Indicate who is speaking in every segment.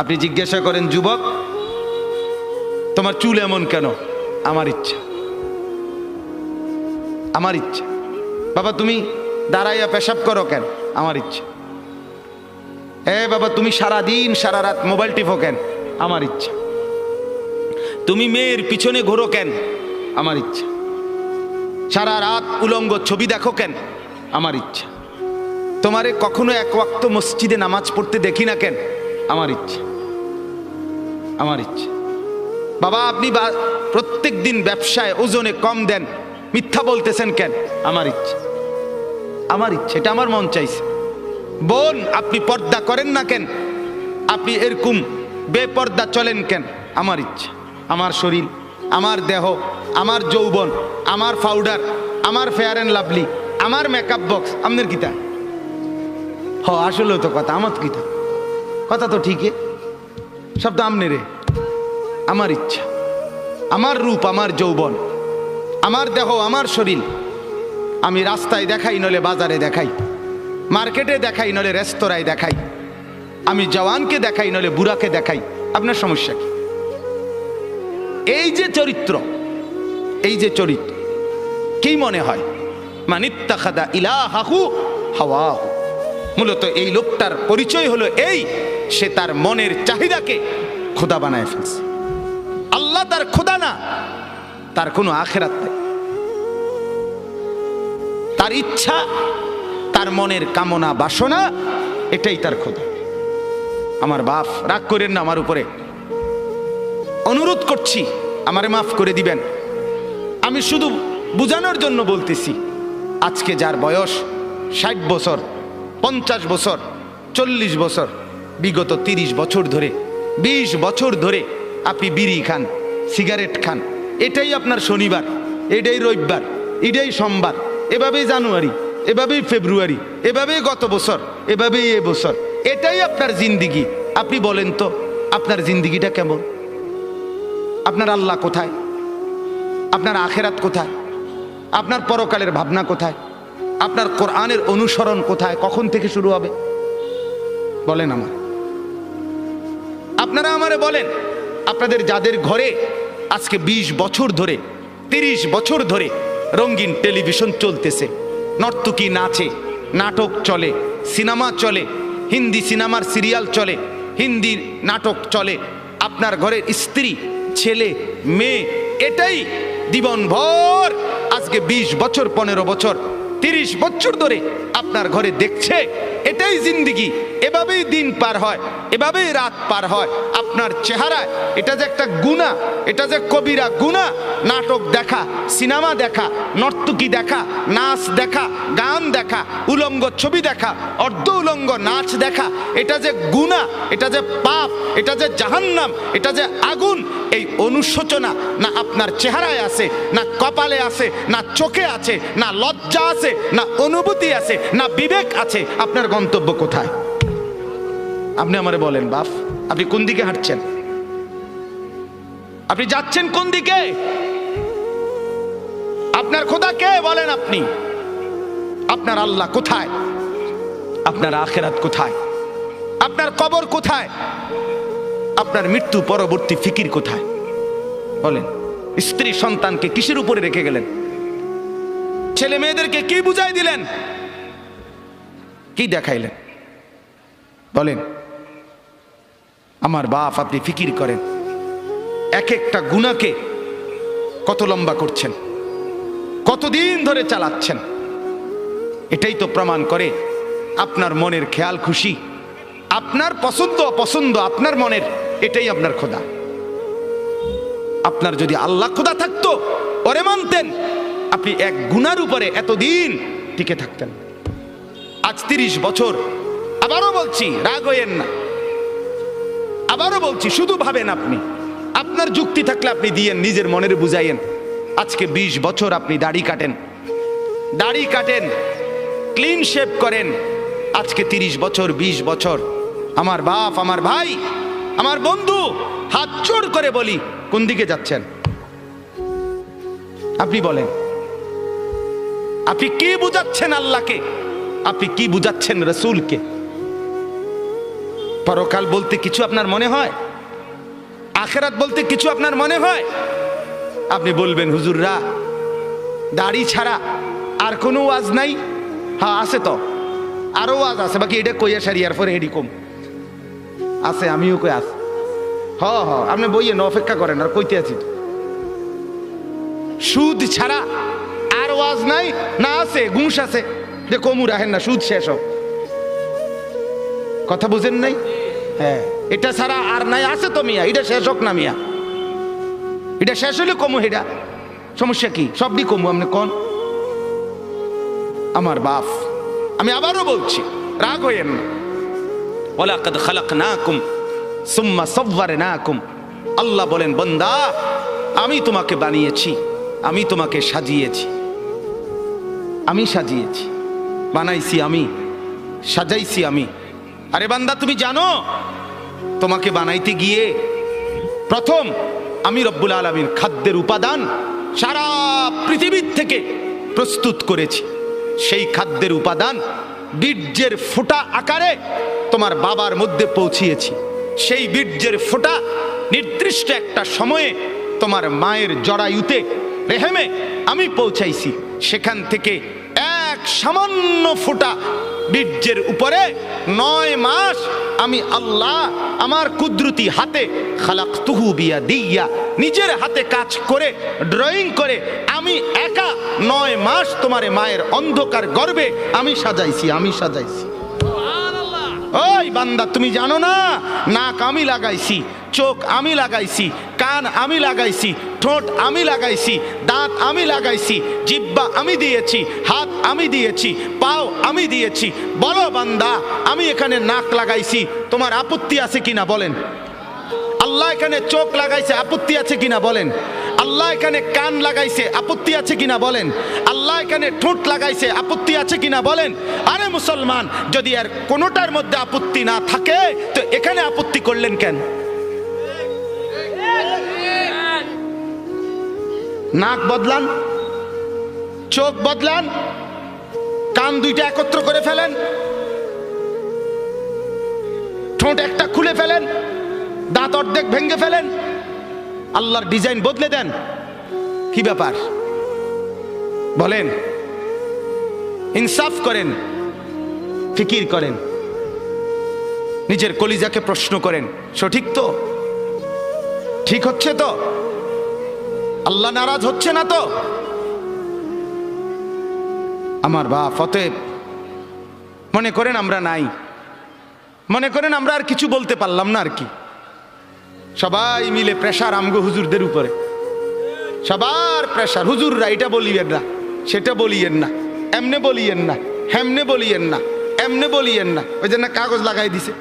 Speaker 1: আপনি জিজ্ঞাসা করেন, যুবক তোমার চুল এমন কেন? আমার ইচ্ছা, আমার ইচ্ছা। বাবা তুমি দাঁড়াইয়া পেশাব করো কেন? আমার ইচ্ছা। বাবা তুমি সারা দিন সারা রাত মোবাইল টিপো কেন? আমার ইচ্ছা। তুমি মেয়ের পিছনে ঘোরো কেন? আমার ইচ্ছা। সারা রাত উলঙ্গ ছবি দেখো কেন? আমার ইচ্ছা। তোমারে কখনো এক ওয়াক্ত মসজিদে নামাজ পড়তে দেখি না কেন? আমার ইচ্ছা, আমার ইচ্ছা। বাবা আপনি প্রত্যেক দিন ব্যবসায় ওজনে কম দেন, মিথ্যা বলতেছেন কেন? আমার ইচ্ছা, আমার ইচ্ছা, এটা আমার মন চাইছে। বোন আপনি পর্দা করেন না কেন? আপনি এরকম বেপর্দা চলেন কেন? আমার ইচ্ছা। আমার শরীর, আমার দেহ, আমার যৌবন, আমার পাউডার, আমার ফেয়ার অ্যান্ড লাভলি, আমার মেকআপ বক্স, আপনার কিতা? আসলেও তো কথা, আমার কিতা কথা তো ঠিকই, সব তো আমনে রে। আমার ইচ্ছা, আমার রূপ, আমার যৌবন, আমার দেহ, আমার শরীর, আমি রাস্তায় দেখাই নলে বাজারে দেখাই, মার্কেটে দেখাই নলে রেস্তোরাঁয় দেখাই, আমি জওয়ানকে দেখাই নলে বুড়াকে দেখাই, আপনার সমস্যা কি? এই যে চরিত্র, এই যে চরিত্র, কি মনে হয়? মানিত্তাখাদা ইলাহাহু হাওয়াহু। মূলত এই লোকটার পরিচয় হলো এই, সে তার মনের চাহিদাকে খোদা বানায় ফেলছে। আল্লাহ তার খোদা না, তার কোনো আখেরাত নেই। তার ইচ্ছা, তার মনের কামনা বাসনা, এটাই তার খোদা। আমার বাপ রাগ করেন না আমার উপরে, অনুরোধ করছি আমারে মাফ করে দিবেন। আমি শুধু বুঝানোর জন্য বলতেছি, আজকে যার বয়স 60 বছর, 50 বছর, 40 বছর, বিগত 30 বছর ধরে, 20 বছর ধরে আপনি বিড়ি খান, সিগারেট খান, এটাই আপনার শনিবার, এটাই রবিবার, এটাই সোমবার, এভাবেই জানুয়ারি, এভাবেই ফেব্রুয়ারি, এভাবেই গত বছর, এভাবেই এ বছর, এটাই আপনার জিন্দিগি। আপনি বলেন তো আপনার জিন্দিগিটা কেমন? আপনার আল্লাহ কোথায়? আপনার আখেরাত কোথায়? আপনার পরকালের ভাবনা কোথায়? আপনার কোরআনের অনুসরণ কোথায়? কখন থেকে শুরু হবে বলেন আমার? আপনারা আমারে বলেন, আপনাদের যাদের ঘরে আজকে 20 বছর ধরে, 30 বছর ধরে রঙিন টেলিভিশন চলতেছে, নর্তকী নাচে, নাটক চলে, সিনেমা চলে, হিন্দি সিনেমার সিরিয়াল চলে, হিন্দি নাটক চলে, আপনার ঘরের স্ত্রী, ছেলে, মেয়ে এটাই জীবনভর আজকে 20 বছর, 15 বছর, 30 বছর ধরে আপনার ঘরে দেখছে, এটাই জিন্দিগি। এভাবেই দিন পার হয়, এভাবেই রাত পার হয়। আপনার চেহারায় এটা যে একটা গুনাহ, এটা যে কবিরা গুনাহ, নাটক দেখা, সিনেমা দেখা, নর্তকী দেখা, নাচ দেখা, গান দেখা, উলঙ্গ ছবি দেখা, অর্ধ উলঙ্গ নাচ দেখা, এটা যে গুনাহ, এটা যে পাপ, এটা যে জাহান্নাম, এটা যে আগুন, এই অনুশোচনা না আপনার চেহারায় আছে, না কপালে আছে, না চোখে আছে, না লজ্জা আছে, না অনুভূতি আছে, না বিবেক আছে। আপনার গন্তব্য কোথায়? আপনি আমারে বলেন বাপ, আপনি কোন দিকে হাঁটছেন? আপনি যাচ্ছেন কোন দিকে? আপনার খোদা কে বলেন আপনি? আপনার আল্লাহ কোথায়? আপনার আখিরাত কোথায়? আপনার কবর কোথায়? আপনার মৃত্যু পরবর্তী ফিকির কোথায় বলেন? স্ত্রী সন্তানকে কিসের উপরে রেখে গেলেন? ছেলে মেয়েদেরকে কি বুঝাই দিলেন? কি দেখাইলেন বলেন? আমার বাপ, আপনি ফিকির করেন, এক একটা গুনাহকে কত লম্বা করছেন, কতদিন ধরে চালাচ্ছেন। এটাই তো প্রমাণ করে আপনার মনের খেয়াল খুশি, আপনার পছন্দ অপছন্দ আপনার মনের, এটাই আপনার খোদা। আপনার যদি আল্লাহ খোদা থাকতো, ওরে মানতেন, আপনি এক গুনার উপরে এতদিন টিকে থাকতেন। আজ 30 বছর, আবারও বলছি রাগ হইয়েন না, আবারও বলছি শুধু ভাবেন আপনি, আপনার যুক্তি থাকলে আপনি দিয়েন, নিজের মনের বুঝাইয়েন। আজকে 20 বছর আপনি দাড়ি কাটেন, দাড়ি কাটেন, ক্লিন শেভ করেন, আজকে 30 বছর, 20 বছর। আমার বাপ, আমার ভাই, আমার বন্ধু, হাত জোড় করে বলি, কোন দিকে যাচ্ছেন আপনি বলেন? আপনি কি বুঝাচ্ছেন আল্লাহকে? আপনি কি বুঝাচ্ছেন রসুলকে? পরকাল বলতে কিছু আপনার মনে হয়? আখিরাত বলতে কিছু আপনার মনে হয়? আপনি বলবেন হুজুররা দাড়ি ছাড়া আর কোনো ওয়াজ নাই? হ্যাঁ আছে তো, আরো ওয়াজ আছে, বাকি এটা কইয়া সারি আর পরে হেডি কম আছে, আমিও কই আছে। হ হ আপনি বইয়েন, অপেক্ষা করেন, আর কইতে আছি। সুদ ছাড়া আর ওয়াজ নাই না? আছে, ঘুষ আছে, যে কমু রাখেন না, সুদ শেষ হোক। কথা বুঝেন নাই? হ্যাঁ, এটা ছাড়া আর নাই, আছে তো মিয়া, এটা শেষ হোক না মিয়া, এটা শেষ হলে কমু, এটা সমস্যা কি? সবই কমু, আপনি কোন? আমার বাপ, আমি আবারও বলছি, রাগ হইয়েন না। ওয়ালাকাদ খালাকনাকুম সুম্মা সাওয়ারনাকুম। আল্লাহ বলেন বান্দা আমি তোমাকে বানিয়েছি, আমি তোমাকে সাজিয়েছি, আমি সাজিয়েছি, বানাইছি আমি, সাজাইছি আমি। আরে বান্দা তুমি জানো তোমাকে বানাইতে গিয়ে প্রথম আমি রব্বুল আলামিন খাদ্যের উপাদান সারা পৃথিবীর থেকে প্রস্তুত করেছি। সেই খাদ্যের উপাদান বীর্যের ফোঁটা আকারে তোমার বাবার মধ্যে পৌঁছিয়েছি। সেই বীর্যের ফোঁটা নির্দিষ্ট একটা সময়ে তোমার মায়ের জরায়ুতে, রেহেমে আমি পৌঁছাইছি। সেখান থেকে এক সামান্য ফোঁটা বীর্যের উপরে 9 মাস আমি আল্লাহ আমার কুদরতি হাতে খালাকতুহু বিয়াদিয়া, নিজের হাতে কাজ করে, ড্রয়িং করে আমি একা 9 মাস তোমার মায়ের অন্ধকার গর্ভে আমি সাজাইছি, আমি সাজাইছি। ওই বান্দা তুমি জানো না, নাক আমি লাগাইছি, চোখ আমি লাগাইছি, কান আমি লাগাইছি, ঠোঁট আমি লাগাইছি, দাঁত আমি লাগাইছি, জিহ্বা আমি দিয়েছি, হাত আমি দিয়েছি, পাও আমি দিয়েছি। বলো বান্দা আমি এখানে নাক লাগাইছি, তোমার আপত্তি আছে কিনা বলেন? আল্লাহ এখানে চোখ লাগাইছে, আপত্তি আছে কিনা বলেন? আল্লাহ এখানে কান লাগাইছে, আপত্তি আছে কিনা বলেন? আল্লাহ এখানে ঠোঁট লাগাইছে, আপত্তি আছে কিনা বলেন? আরে মুসলমান, যদি আর কোনোটার মধ্যে আপত্তি না থাকে তো এখানে আপত্তি করলেন কেন? নাক বদলান, চোখ বদলান, কান দুইটা একত্র করে ফেলেন, ঠোঁট একটা খুলে ফেলেন, দাঁত অর্ধেক ভেঙে ফেলেন, আল্লাহর ডিজাইন বদলে দেন। কি ব্যাপার বলেন? ইনসাফ করেন, ফিকির করেন, নিজের কলিজাকে প্রশ্ন করেন, সঠিক তো? ঠিক হচ্ছে তো? আল্লাহ নারাজ হচ্ছে না তো? আমার বাপ, অতএব মনে করেন আমরা নাই, মনে করেন আমরা আর কিছু বলতে পারলাম না আর কি। সবাই মিলে প্রেশার আমগো হুজুরদের উপরে, সবার প্রেশার। হুজুররা এটা বলিয়েন না, সেটা বলিয়েন না, এমনে বলিয়েন না, হেমনে বলিয়েন না, এমনে বলিয়েন না। ওই জন্য কাগজ লাগাই দিছে,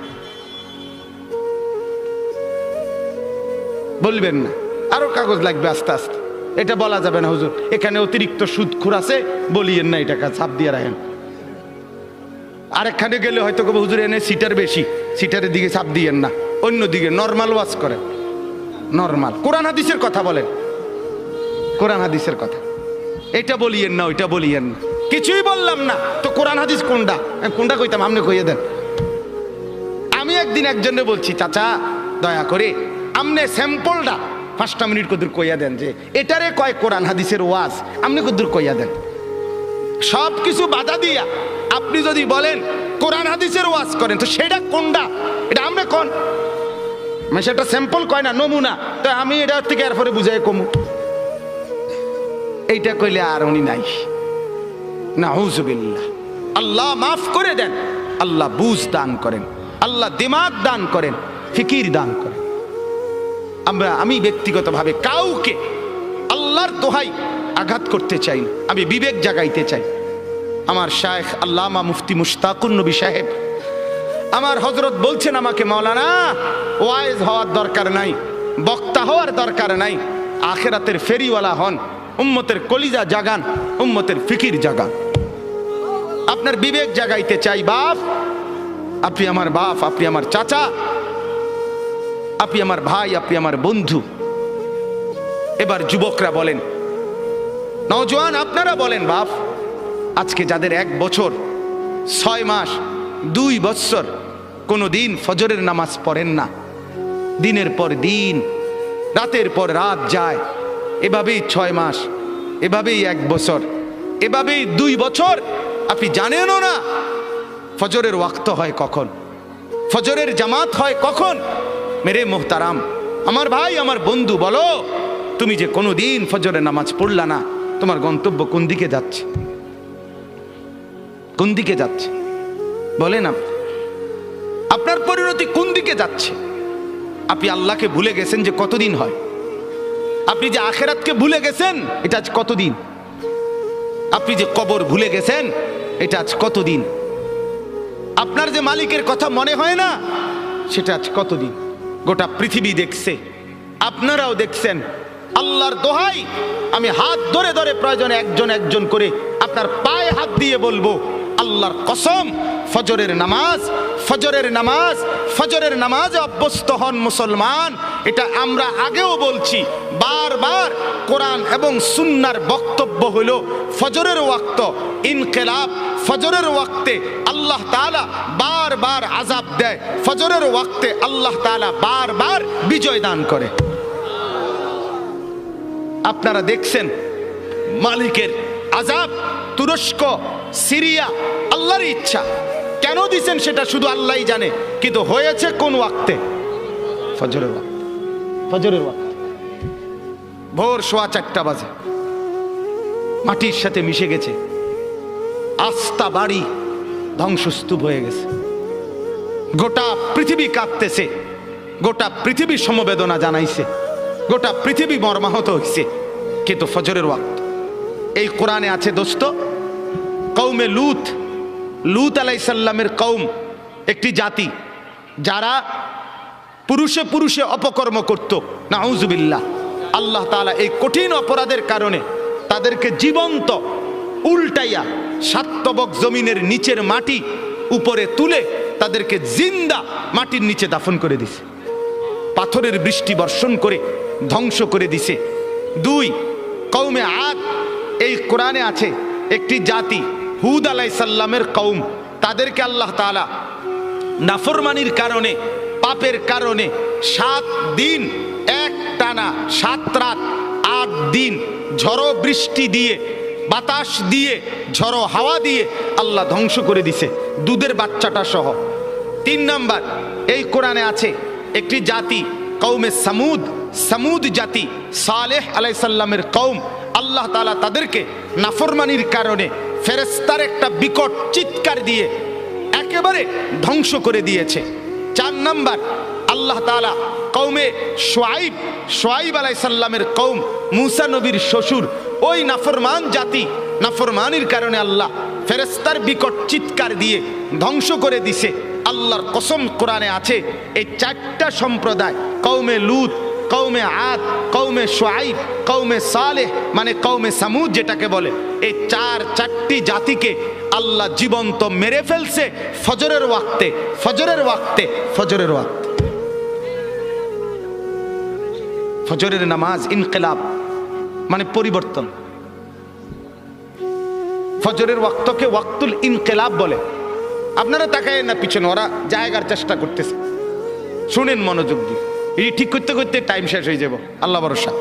Speaker 1: বলবেন না, আরো কাগজ লাগবে আস্তে আস্তে। এটা বলা যাবে না হুজুর এখানে অতিরিক্ত সুদখোর আছে, বলিয়েন না, এটাকে ছাপ দিয়ে রাখেন। আরেকখানে গেলে হয়তো কবে হুজুর এনে সিটার বেশি, সিটারের দিকে ছাপ দিয়েন না, অন্যদিকে নর্মাল ওয়াজ করেন, নর্মাল কোরআন হাদিসের কথা বলেন, কোরআন হাদিসের কথা। এটা বলিয়েন না, ওইটা বলিয়েন না। কিছুই বললাম না তো কোরআন হাদিস কোনটা? কোনটা কইতাম, আপনি কইয়ে দেন। আমি একদিন একজনে বলছি, চাচা দয়া করে আপনি স্যাম্পলটা 5টা মিনিট কদুর কইয়া দেন, যে এটারে কয় কোরআন হাদিসের ওয়াজ, আপনি কদুর কইয়া দেন। সব কিছু বাধা দিয়া আপনি যদি বলেন কোরআন হাদিসের ওয়াজ করেন, তো সেটা কোনটা? এটা আমরা কোন সেটা স্যাম্পল কয় না, নমুনা। তো আমি এটা থেকে এরপরে বুঝাই কমু, এইটা কইলে আর উনি নাই। নাউযুবিল্লাহ। আল্লাহ মাফ করে দেন, আল্লাহ বুঝ দান করেন, আল্লাহ দিমাগ দান করেন, ফিকির দান করেন। আমি ব্যক্তিগতভাবে কাউকে আল্লাহর দোহাই আঘাত করতে চাই না, আমি বিবেক জাগাইতে চাই। আমার শায়েখ আল্লামা মুফতি মুশতাকুর নবী সাহেব, আমার হযরত বলছেন আমাকে, মাওলানা ওয়াইজ হওয়ার দরকার নাই, বক্তা হওয়ার দরকার নাই, আখিরাতের ফেরিওয়ালা হন, উম্মতের কলিজা জাগান, উম্মতের ফিকির জাগান। আপনার বিবেক জাগাইতে চাই বাপ, আপনি আমার বাপ, আপনি আমার চাচা, আপনি আমার ভাই, আপনি আমার বন্ধু। এবার যুবকরা বলেন, নওজোয়ান আপনারা বলেন, বাপ আজকে যাদের 1 বছর 6 মাস 2 বছর কোনো দিন ফজরের নামাজ পড়েন না। দিনের পর দিন, রাতের পর রাত যায়, এভাবেই 6 মাস, এভাবেই 1 বছর, এভাবেই 2 বছর। আপনি জানেনও না ফজরের ওয়াক্ত হয় কখন, ফজরের জামাত হয় কখন। মেরে মোহতারাম, আমার ভাই, আমার বন্ধু, বলো তুমি যে কোনো দিন ফজরের নামাজ পড়লা না, তোমার গন্তব্য কোন দিকে যাচ্ছে? কোন দিকে যাচ্ছে বলেন? আপনার পরিণতি কোন দিকে যাচ্ছে? আপনি আল্লাহকে ভুলে গেছেন যে কতদিন হয়? আপনি যে আখেরাতকে ভুলে গেছেন, এটা আজ কতদিন? আপনি যে কবর ভুলে গেছেন, এটা আজ কতদিন? আপনার যে মালিকের কথা মনে হয় না, সেটা আজ কতদিন? গোটা পৃথিবী দেখছে, আপনারাও দেখছেন। আল্লাহর দোহাই, আমি হাত ধরে ধরে প্রয়োজনে একজন একজন করে আপনার পায়ে হাত দিয়ে বলবো, আল্লাহর কসম, ফজরের নামাজ, ফজরের নামাজ, ফজরের নামাজে অভ্যস্ত হন মুসলমান। এটা আমরা আগেও বলছি বারবার। কোরআন এবং সুন্নাহর বক্তব্য হলো ফজরের ওয়াক্ত ইনকিলাব, ফজরের ওয়াক্তে আল্লাহ তাআলা বারবার আযাব দেয়, ফজরের ওয়াক্তে আল্লাহ তাআলা বারবার বিজয় দান করে। আপনারা দেখছেন মালিকের আযাব, তুরস্ক, সিরিয়া, আল্লাহর ইচ্ছা। কেন দিছেন সেটা শুধু আল্লাহই জানে, কিন্তু হয়েছে কোন ওয়াক্তে? ফজরের ওয়াক্তে। ফজরের ওয়াক্তে ভোর 4:15 বাজে, মাটির সাথে মিশে গেছে, আস্থা বাড়ি ধ্বংসস্তূপ হয়ে গেছে। গোটা পৃথিবী কাঁদতেছে, গোটা পৃথিবী সমবেদনা জানাইছে, গোটা পৃথিবী মর্মাহত হইছে, কিন্তু ফজরের ওয়াক্ত। এই কোরআনে আছে দোস্ত, কওমে লূত, লূত আলাইহিস সালামের কওম একটি জাতি যারা পুরুষে পুরুষে অপকর্ম করত, নাউজুবিল্লাহ। আল্লাহ তাআলা এই কঠিন অপরাধের কারণে তাদেরকে জীবন্ত উল্টাইয়া সাতবক জমিনের নিচের মাটি উপরে তুলে তাদেরকে জিন্দা মাটির নিচে দাফন করে দিছে, পাথরের বৃষ্টি বর্ষণ করে ধ্বংস করে দিছে। 2, কওমে আদ, এই কোরআনে আছে একটি জাতি, হুদ আলাইহিস সালামের কওম, তাদেরকে আল্লাহ তাআলা নাফরমানির কারণে, পাপের কারণে 7 দিন এক টানা, 7 রাত 8 দিন ঝড়ো বৃষ্টি দিয়ে, বাতাস দিয়ে, ঝড়ো হাওয়া দিয়ে আল্লাহ ধ্বংস করে দিছে, দুধের বাচ্চাটা সহ। 3 নাম্বার, এই কোরআনে আছে একটি জাতি, কওমে সামুদ, সামুদ জাতি, সালেহ আলাইহিস সালামের কওম, আল্লাহ তাআলা তাদেরকে নাফরমানির কারণে ফেরেশতার একটা বিকট চিৎকার দিয়ে একেবারে ধ্বংস করে দিয়েছে। 4 নাম্বার, আল্লাহ তাআলা কওমে শুআইব, শুআইব আলাইহিস সালামের কওম, মূসা নবীর শ্বশুর, ওই নাফরমান জাতি, নাফরমানির কারণে আল্লাহ ফেরেশতার বিকট চিৎকার দিয়ে ধ্বংস করে দিছে। আল্লাহর কসম, কোরআনে আছে এই 4টা সম্প্রদায়, কওমে লূত, কওমে আদ, কওমে শুআইব, কওমে সালেহ, মানে কওমে সামুদ যেটাকে বলে, এই 4টি জাতিকে আল্লাহ জীবন্ত মেরে ফেলছে ফজরের ওয়াক্তে, ফজরের ওয়াক্তে, ফজরের ওয়াক্তে। ফজরের নামাজ ইনকিলাব মানে পরিবর্তন। ফজরের ওয়াক্তকে ওয়াক্তুল ইনকিলাব বলে। আপনারা তাকায় না পিছনে, ওরা জায়গার চেষ্টা করতেছে, শুনেন মনোযোগ দিয়ে। এই ঠিক করতে করতে টাইম শেষ হয়ে যাব, আল্লাহ ভরসা।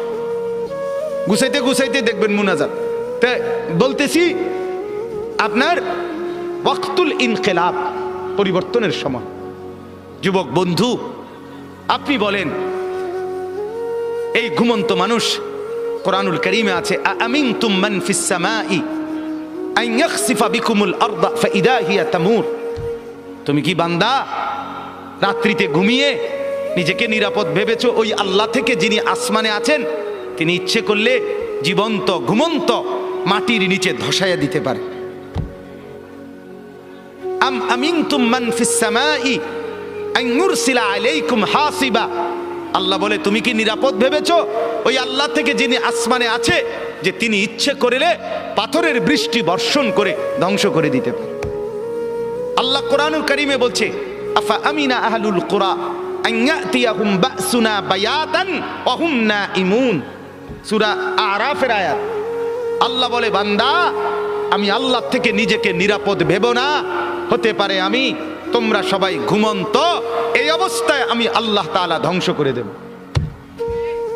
Speaker 1: গুছাইতে গুছাইতে দেখবেন মুনাজাত। তা বলতেছি আপনার ওয়াক্তুল ইনকিলাব, পরিবর্তনের সময়। যুবক বন্ধু, আপনি বলেন, এই ঘুমন্ত মানুষ, কোরআনুল কারীমে আছে, আমিনতুম মান ফিস সামাই আন ইয়াখসিফা বিকুমুল আরদা ফাইদা হিয়া তামুর। তুমি কি বান্দা রাত্রিতে ঘুমিয়ে নিজেকে নিরাপদ ভেবেছো ওই আল্লাহ থেকে যিনি আসমানে আছেন, তিনি ইচ্ছে করলে জীবন্ত ঘুমন্ত মাটির নিচে ধসাইয়া দিতে পারে। আম আমিনতুম মান ফিস সামাই আন ইউরসিলা আলাইকুম হাসিবা। আল্লাহ বলে, তুমি কি নিরাপদ ভেবেছো ওই আল্লাহ থেকে যিনি আসমানে আছে, যে তিনি ইচ্ছে করলে পাথরের বৃষ্টি বর্ষণ করে ধ্বংস করে দিতে পারে। আল্লাহ কোরআনুল কারীমে বলছে, আফা আমিনা আহলুল কুরা আন ইয়াতিয়াহুম বাসুনা বায়াতান ওয়া হুম নাঈমুন। সূরা আরাফের আয়াত। আল্লাহ বলে, বান্দা, আমি আল্লাহ থেকে নিজেকে নিরাপদ ভেবো না। হতে পারে আমি তোমরা সবাই ঘুমন্ত, এই অবস্থায় আমি আল্লাহ তাআলা ধ্বংস করে দেব।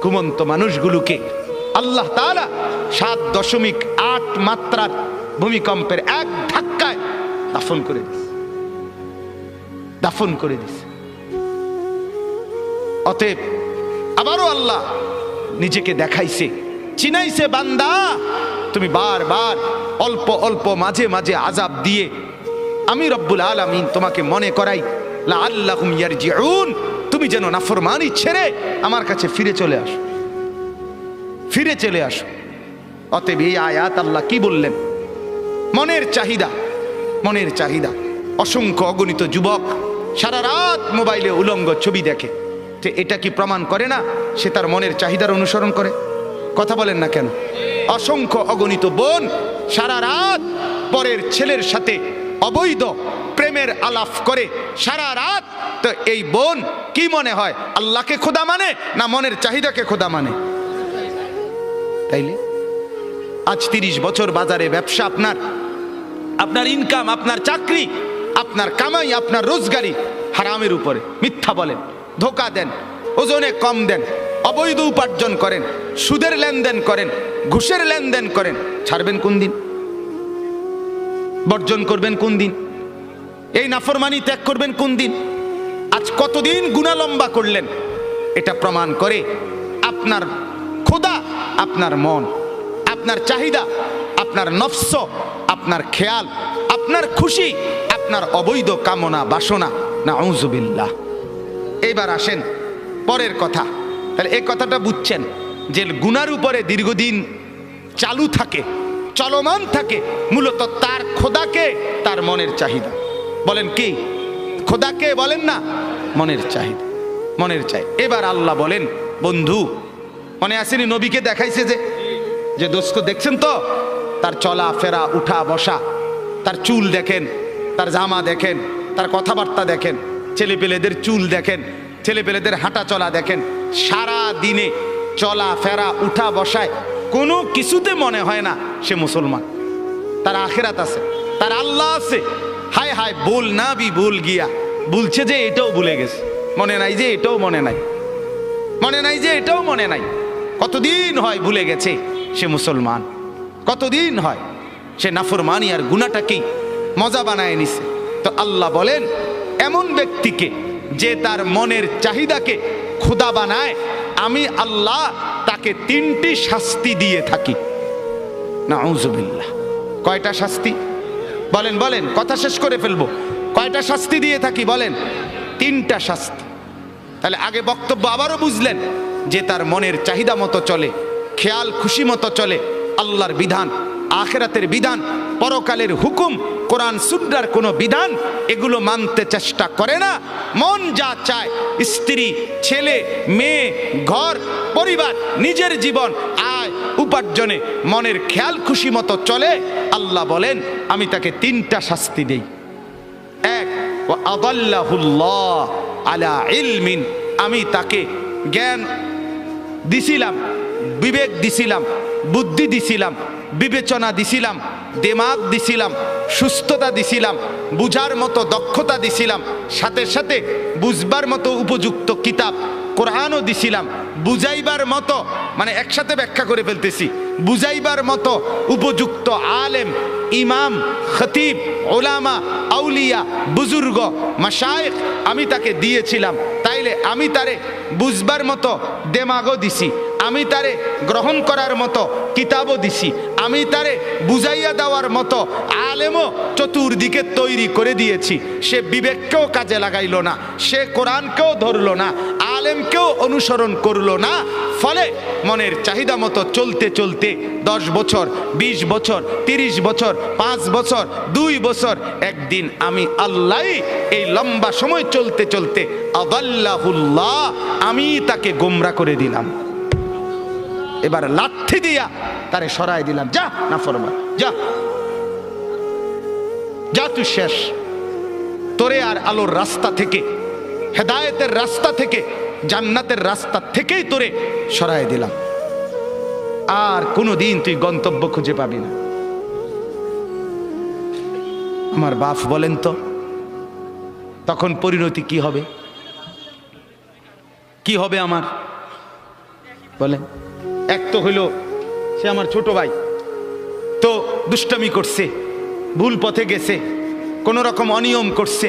Speaker 1: ঘুমন্ত মানুষগুলোকে আল্লাহ তাআলা 7.8 মাত্রার ভূমিকম্পের এক ধাক্কায় দাফন করে দিয়েছে, দাফন করে দিয়েছে। অতএব আবারও আল্লাহ নিজেকে দেখাইছে, চিনাইছে, বান্দা তুমি বারবার অল্প অল্প মাঝে মাঝে আযাব দিয়ে আমি রব্বুল আলামিন তোমাকে মনে করাই লাআল্লাহুম ইয়ারজিউন, তুমি যেন নাফরমানি ছেড়ে আমার কাছে ফিরে চলে আসো, ফিরে চলে আসো। অতএব এই আয়াত আল্লাহ কি বললেন? মনের চাহিদা, মনের চাহিদা। অসংখ্য অগণিত যুবক সারা রাত মোবাইলে উলঙ্গ ছবি দেখে, তো এটা কি প্রমাণ করে না সে তার মনের চাহিদার অনুসরণ করে? কথা বলেন না কেন? অসংখ্য অগণিত বোন সারা রাত পরের ছেলের সাথে অবৈধ প্রেমের আলাপ করে সারা রাত, তো এই বোন কি মনে হয় আল্লাহকে খোদা মানে না মনের চাহিদাকে খোদা মানে? তাইলে আজ 30 বছর বাজারে ব্যবসা, আপনার ইনকাম, আপনার চাকরি, আপনার কামাই, আপনার রোজগারি হারামের উপরে। মিথ্যা বলেন, ধোকা দেন, ওজনে কম দেন, অবৈধ উপার্জন করেন, সুদের লেনদেন করেন, ঘুষের লেনদেন করেন, ছাড়বেন কোন দিন? বর্জন করবেন কোন দিন? এই নাফরমানি ত্যাগ করবেন কোন দিন? আজ কতদিন গুনাহ লম্বা করলেন? এটা প্রমাণ করে আপনার খোদা আপনার মন, আপনার চাহিদা, আপনার নফস, আপনার খেয়াল, আপনার খুশি, আপনার অবৈধ কামনা বাসনা। নাউযুবিল্লাহ। এইবার আসেন পরের কথা। তাহলে এই কথাটা বুঝছেন যে গুনার উপরে দীর্ঘদিন চালু থাকে, চলমান থাকে, মূলত তার খোদাকে তার মনের চাহিদা। বলেন কি? খোদাকে বলেন না, মনের চাহিদা, মনের চাই। এবার আল্লাহ বলেন, বন্ধু মনে আসেনি নবীকে দেখাইছে যে দোস্ত দেখছেন তো, তার চলা ফেরা, উঠা বসা, তার চুল দেখেন, তার জামা দেখেন, তার কথাবার্তা দেখেন, ছেলেপেলেদের চুল দেখেন, ছেলেপেলেদের হাঁটা চলা দেখেন, সারা দিনে চলা ফেরা উঠা বসায় কোনো কিছুতে মনে হয় না সে মুসলমান। তার আখিরাত আছে, তার আল্লাহ আছে। হায় হায় বল না বি ভুল গিয়া, বলছে যে এটাও ভুলে গেছে, মনে নাই যে এটাও মনে নাই, মনে নাই যে এটাও মনে নাই। কতদিন হয় ভুলে গেছে সে মুসলমান, কতদিন হয় সে নাফরমানি আর গুনাহটাকেই মজা বানায় নিছে। তো আল্লাহ বলেন এমন ব্যক্তিকে যে তার মনের চাহিদাকে খোদা বানায়, আমি আল্লাহ তাকে 3টি শাস্তি দিয়ে থাকি। নাউযুবিল্লাহ। কয়টা শাস্তি? বলেন বলেন, কথা শেষ করে ফেলবো। কয়টা শাস্তি দিয়ে থাকি বলেন? 3টা শাস্তি। তাহলে আগে বক্তব্য আবারও বুঝলেন যে তার মনের চাহিদা মতো চলে, খেয়াল খুশি মতো চলে, আল্লাহর বিধান, আখিরাতের বিধান, পরকালের হুকুম, কোরআন সুন্নাহর কোনো বিধান এগুলো মানতে চেষ্টা করে না। মন যা চায়, স্ত্রী, ছেলে, মেয়ে, ঘর, পরিবার, নিজের জীবন, আয় উপার্জনে মনের খেয়াল খুশি মতো চলে, আল্লাহ বলেন আমি তাকে 3টা শাস্তি দেই। 1, ওয়া আদাল্লাহুল্লাহ আলা ইলমিন, আমি তাকে জ্ঞান দিছিলাম, বিবেক দিছিলাম, বুদ্ধি দিছিলাম, বিবেচনা দিছিলাম, দিমাগ দিছিলাম, সুস্থতা দিছিলাম, বুঝার মতো দক্ষতা দিছিলাম, সাথে সাথে বুঝবার মতো উপযুক্ত কিতাব কোরআনও দিছিলাম, বুঝাইবার মতো, মানে একসাথে ব্যাখ্যা করে ফেলতেছি, বুঝাইবার মতো উপযুক্ত আলেম, ইমাম, খতিব, ওলামা, আউলিয়া, বুজুর্গ, মাশায়েখ আমি তাকে দিয়েছিলাম। তাইলে আমি তারে বুঝবার মতো দেমাগও দিছি, আমি তারে গ্রহণ করার মতো কিতাবও দিছি, আমি তারে বুঝাইয়া দেওয়ার মতো আলেমও চতুর্দিকে তৈরি করে দিয়েছি। সে বিবেককেও কাজে লাগাইল না, সে কোরআনকেও ধরল না, আলেমকেও অনুসরণ করল না। ফলে মনের চাহিদা মতো চলতে চলতে 10 বছর, 20 বছর, 30 বছর, 5 বছর, 2 বছর, একদিন আমি আল্লাহ এই লম্বা সময় চলতে চলতে আদাল্লাহুল্লাহ, আমি তাকে গোমরা করে দিলাম। এবার লাঠি দিয়া তারে সরাই দিলাম, যা নাফরমান, যা যা তুই শেষ, তোরে আর আলোর রাস্তা থেকে, হেদায়েতের রাস্তা থেকে, জান্নাতের রাস্তা থেকেই তোরে সরাই দিলাম। আর কোনোদিন তুই গন্তব্য খুঁজে পাবি না। আমার বাপ বলেন তো, তখন পরিণতি কি হবে? কি হবে আমার বলেন? এক তো হইল সে আমার ছোট ভাই, তো দুষ্টামি করছে, ভুল পথে গেছে, কোনো রকম অনিয়ম করছে,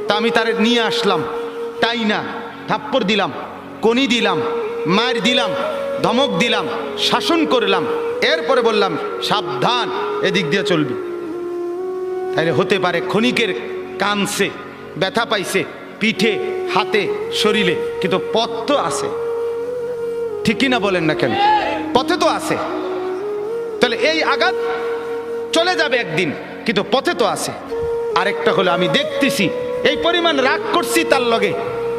Speaker 1: তা আমি তারে নিয়ে আসলাম, তাই না থাপ্পড় দিলাম, কনি দিলাম, মার দিলাম, ধমক দিলাম, শাসন করলাম, এরপরে বললাম সাবধান এদিক দিয়ে চলবি। তাইলে হতে পারে ক্ষণিকের কানছে, ব্যথা পাইছে পিঠে, হাতে, শরীরে, কিন্তু পথ তো আছে, ঠিক কিনা বলেন না কেন? পথে তো আছে। তাহলে এই আঘাত চলে যাবে একদিন, কিন্তু পথে তো আছে। আরেকটা হলো আমি দেখতেছি এই পরিমাণ রাগ করছি তার লগে,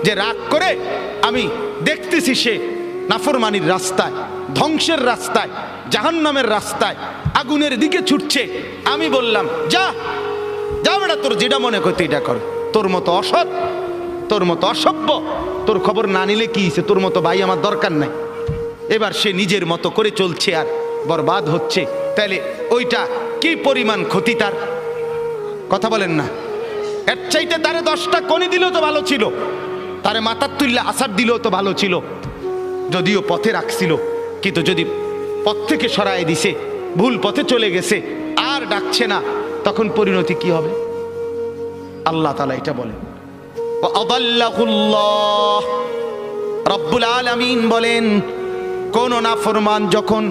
Speaker 1: যে রাগ করে আমি দেখতেছি সে নাফরমানির রাস্তায়, ধ্বংসের রাস্তায়, জাহান্নামের রাস্তায়, আগুনের দিকে ছুটছে। আমি বললাম যা যা বেটা, তোর যেটা মনে করতে এটা কর, তোর মতো অসৎ, তোর মতো অসভ্য, তোর খবর না নিলে কি হয়েছে, তোর মতো ভাই আমার দরকার নাই। এবার সে নিজের মতো করে চলছে আর বরবাদ হচ্ছে। তাহলে ওইটা কি পরিমাণ ক্ষতি তার, কথা বলেন না? এর চাইতে তারে 10টা কনি দিলেও তো ভালো ছিল, তারে মাথার তুললে আসার দিলেও তো ভালো ছিল, যদিও পথে রাখছিল। কিন্তু যদি পথ থেকে সরায় দিছে, ভুল পথে চলে গেছে, আর ডাকছে না, তখন পরিণতি কি হবে? আল্লাহ তাআলা এটা বলেন, রব্বুল আলামিন বলেন, কোন নাফরমান যখন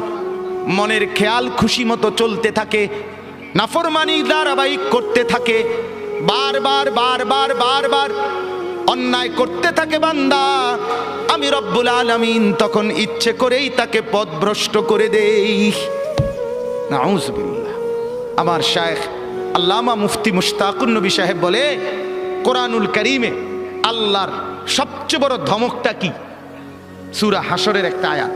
Speaker 1: মনের খেয়াল খুশি মতো চলতে থাকে, নাফরমানি ধারাবাহিক করতে থাকে, বারবার বারবার বারবার অন্যায় করতে থাকে বান্দা, আমি রব্বুল আলামিন তখন ইচ্ছে করেই তাকে পথভ্রষ্ট করে দেই। নাউজুবিল্লাহ। আমার শায়েখ আল্লামা মুফতি মুশতাকুন নবী সাহেব বলে, কোরআনুল কারীমে আল্লাহর সবচেয়ে বড় ধমকটা কি? সূরা হাশরের একটা আয়াত।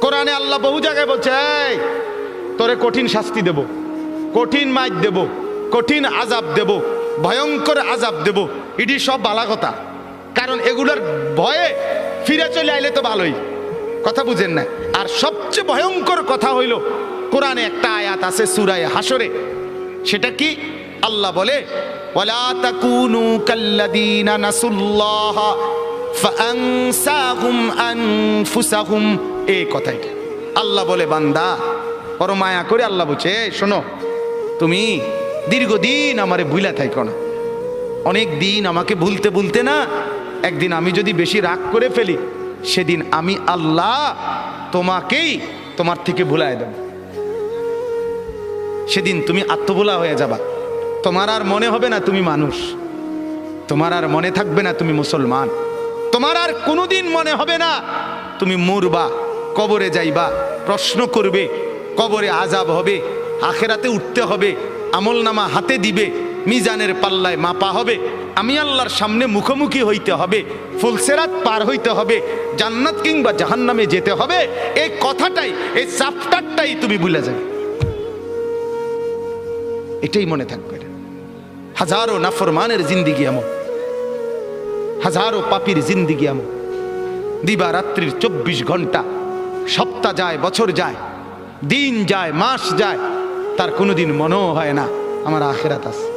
Speaker 1: কোরআনে আল্লাহ বহু জায়গায় বলছে, এই তোরে কঠিন শাস্তি দেব, কঠিন মাইর দেব, কঠিন আযাব দেব, ভয়ঙ্কর আযাব দেব। এটি সব বালা কথা, কারণ এগুলোর ভয়ে ফিরে চলে আইলে তো ভালোই, কথা বুঝেন না? আর সবচেয়ে ভয়ঙ্কর কথা হইল, কোরআনে একটা আয়াত আছে সূরা হাশরে, সেটা কি? আল্লাহ বলে, ওয়ালা তাকুনু কাল্লাযীনা নাসুল্লাহ ফাআনসাহুম আনফুসাহুম। এই কথাটা আল্লাহ বলে, বান্দা বড় মায়া করে আল্লাহ বলছে, শোনো, তুমি দীর্ঘদিন আমারে ভুলা থাইকো না, অনেক দিন আমাকে ভুলতে ভুলতে না, একদিন আমি যদি বেশি রাগ করে ফেলি, সেদিন আমি আল্লাহ তোমাকেই তোমার থেকে ভুলায় দেব। সেদিন তুমি আত্মভোলা হয়ে যাবা, তোমার আর মনে হবে না তুমি মানুষ, তোমার আর মনে থাকবে না তুমি মুসলমান, তোমার আর কোনোদিন মনে হবে না তুমি মরবা, কবরে যাইবা, প্রশ্ন করবে, কবরে আযাব হবে, আখেরাতে উঠতে হবে, আমলনামা হাতে দিবে, মিজানের পাল্লায় মাপা হবে, আমি আল্লাহর সামনে মুখোমুখি হইতে হবে, ফুলসেরাত পার হইতে হবে, জান্নাত কিংবা জাহান্নামে যেতে হবে। এই কথাটাই, এই চ্যাপ্টারটাই তুমি ভুলে যাবে, এটাই মনে থাকবে। হাজারো নাফরমানের জিন্দিগি এমন, হাজারো পাপীর জিন্দিগি এমন, দিবা রাত্রির 24 ঘন্টা, সপ্তাহ যায়, বছর যায়, দিন যায়, মাস যায়, তার কোনোদিন মনেও হয় না আমার আখিরাত আছে।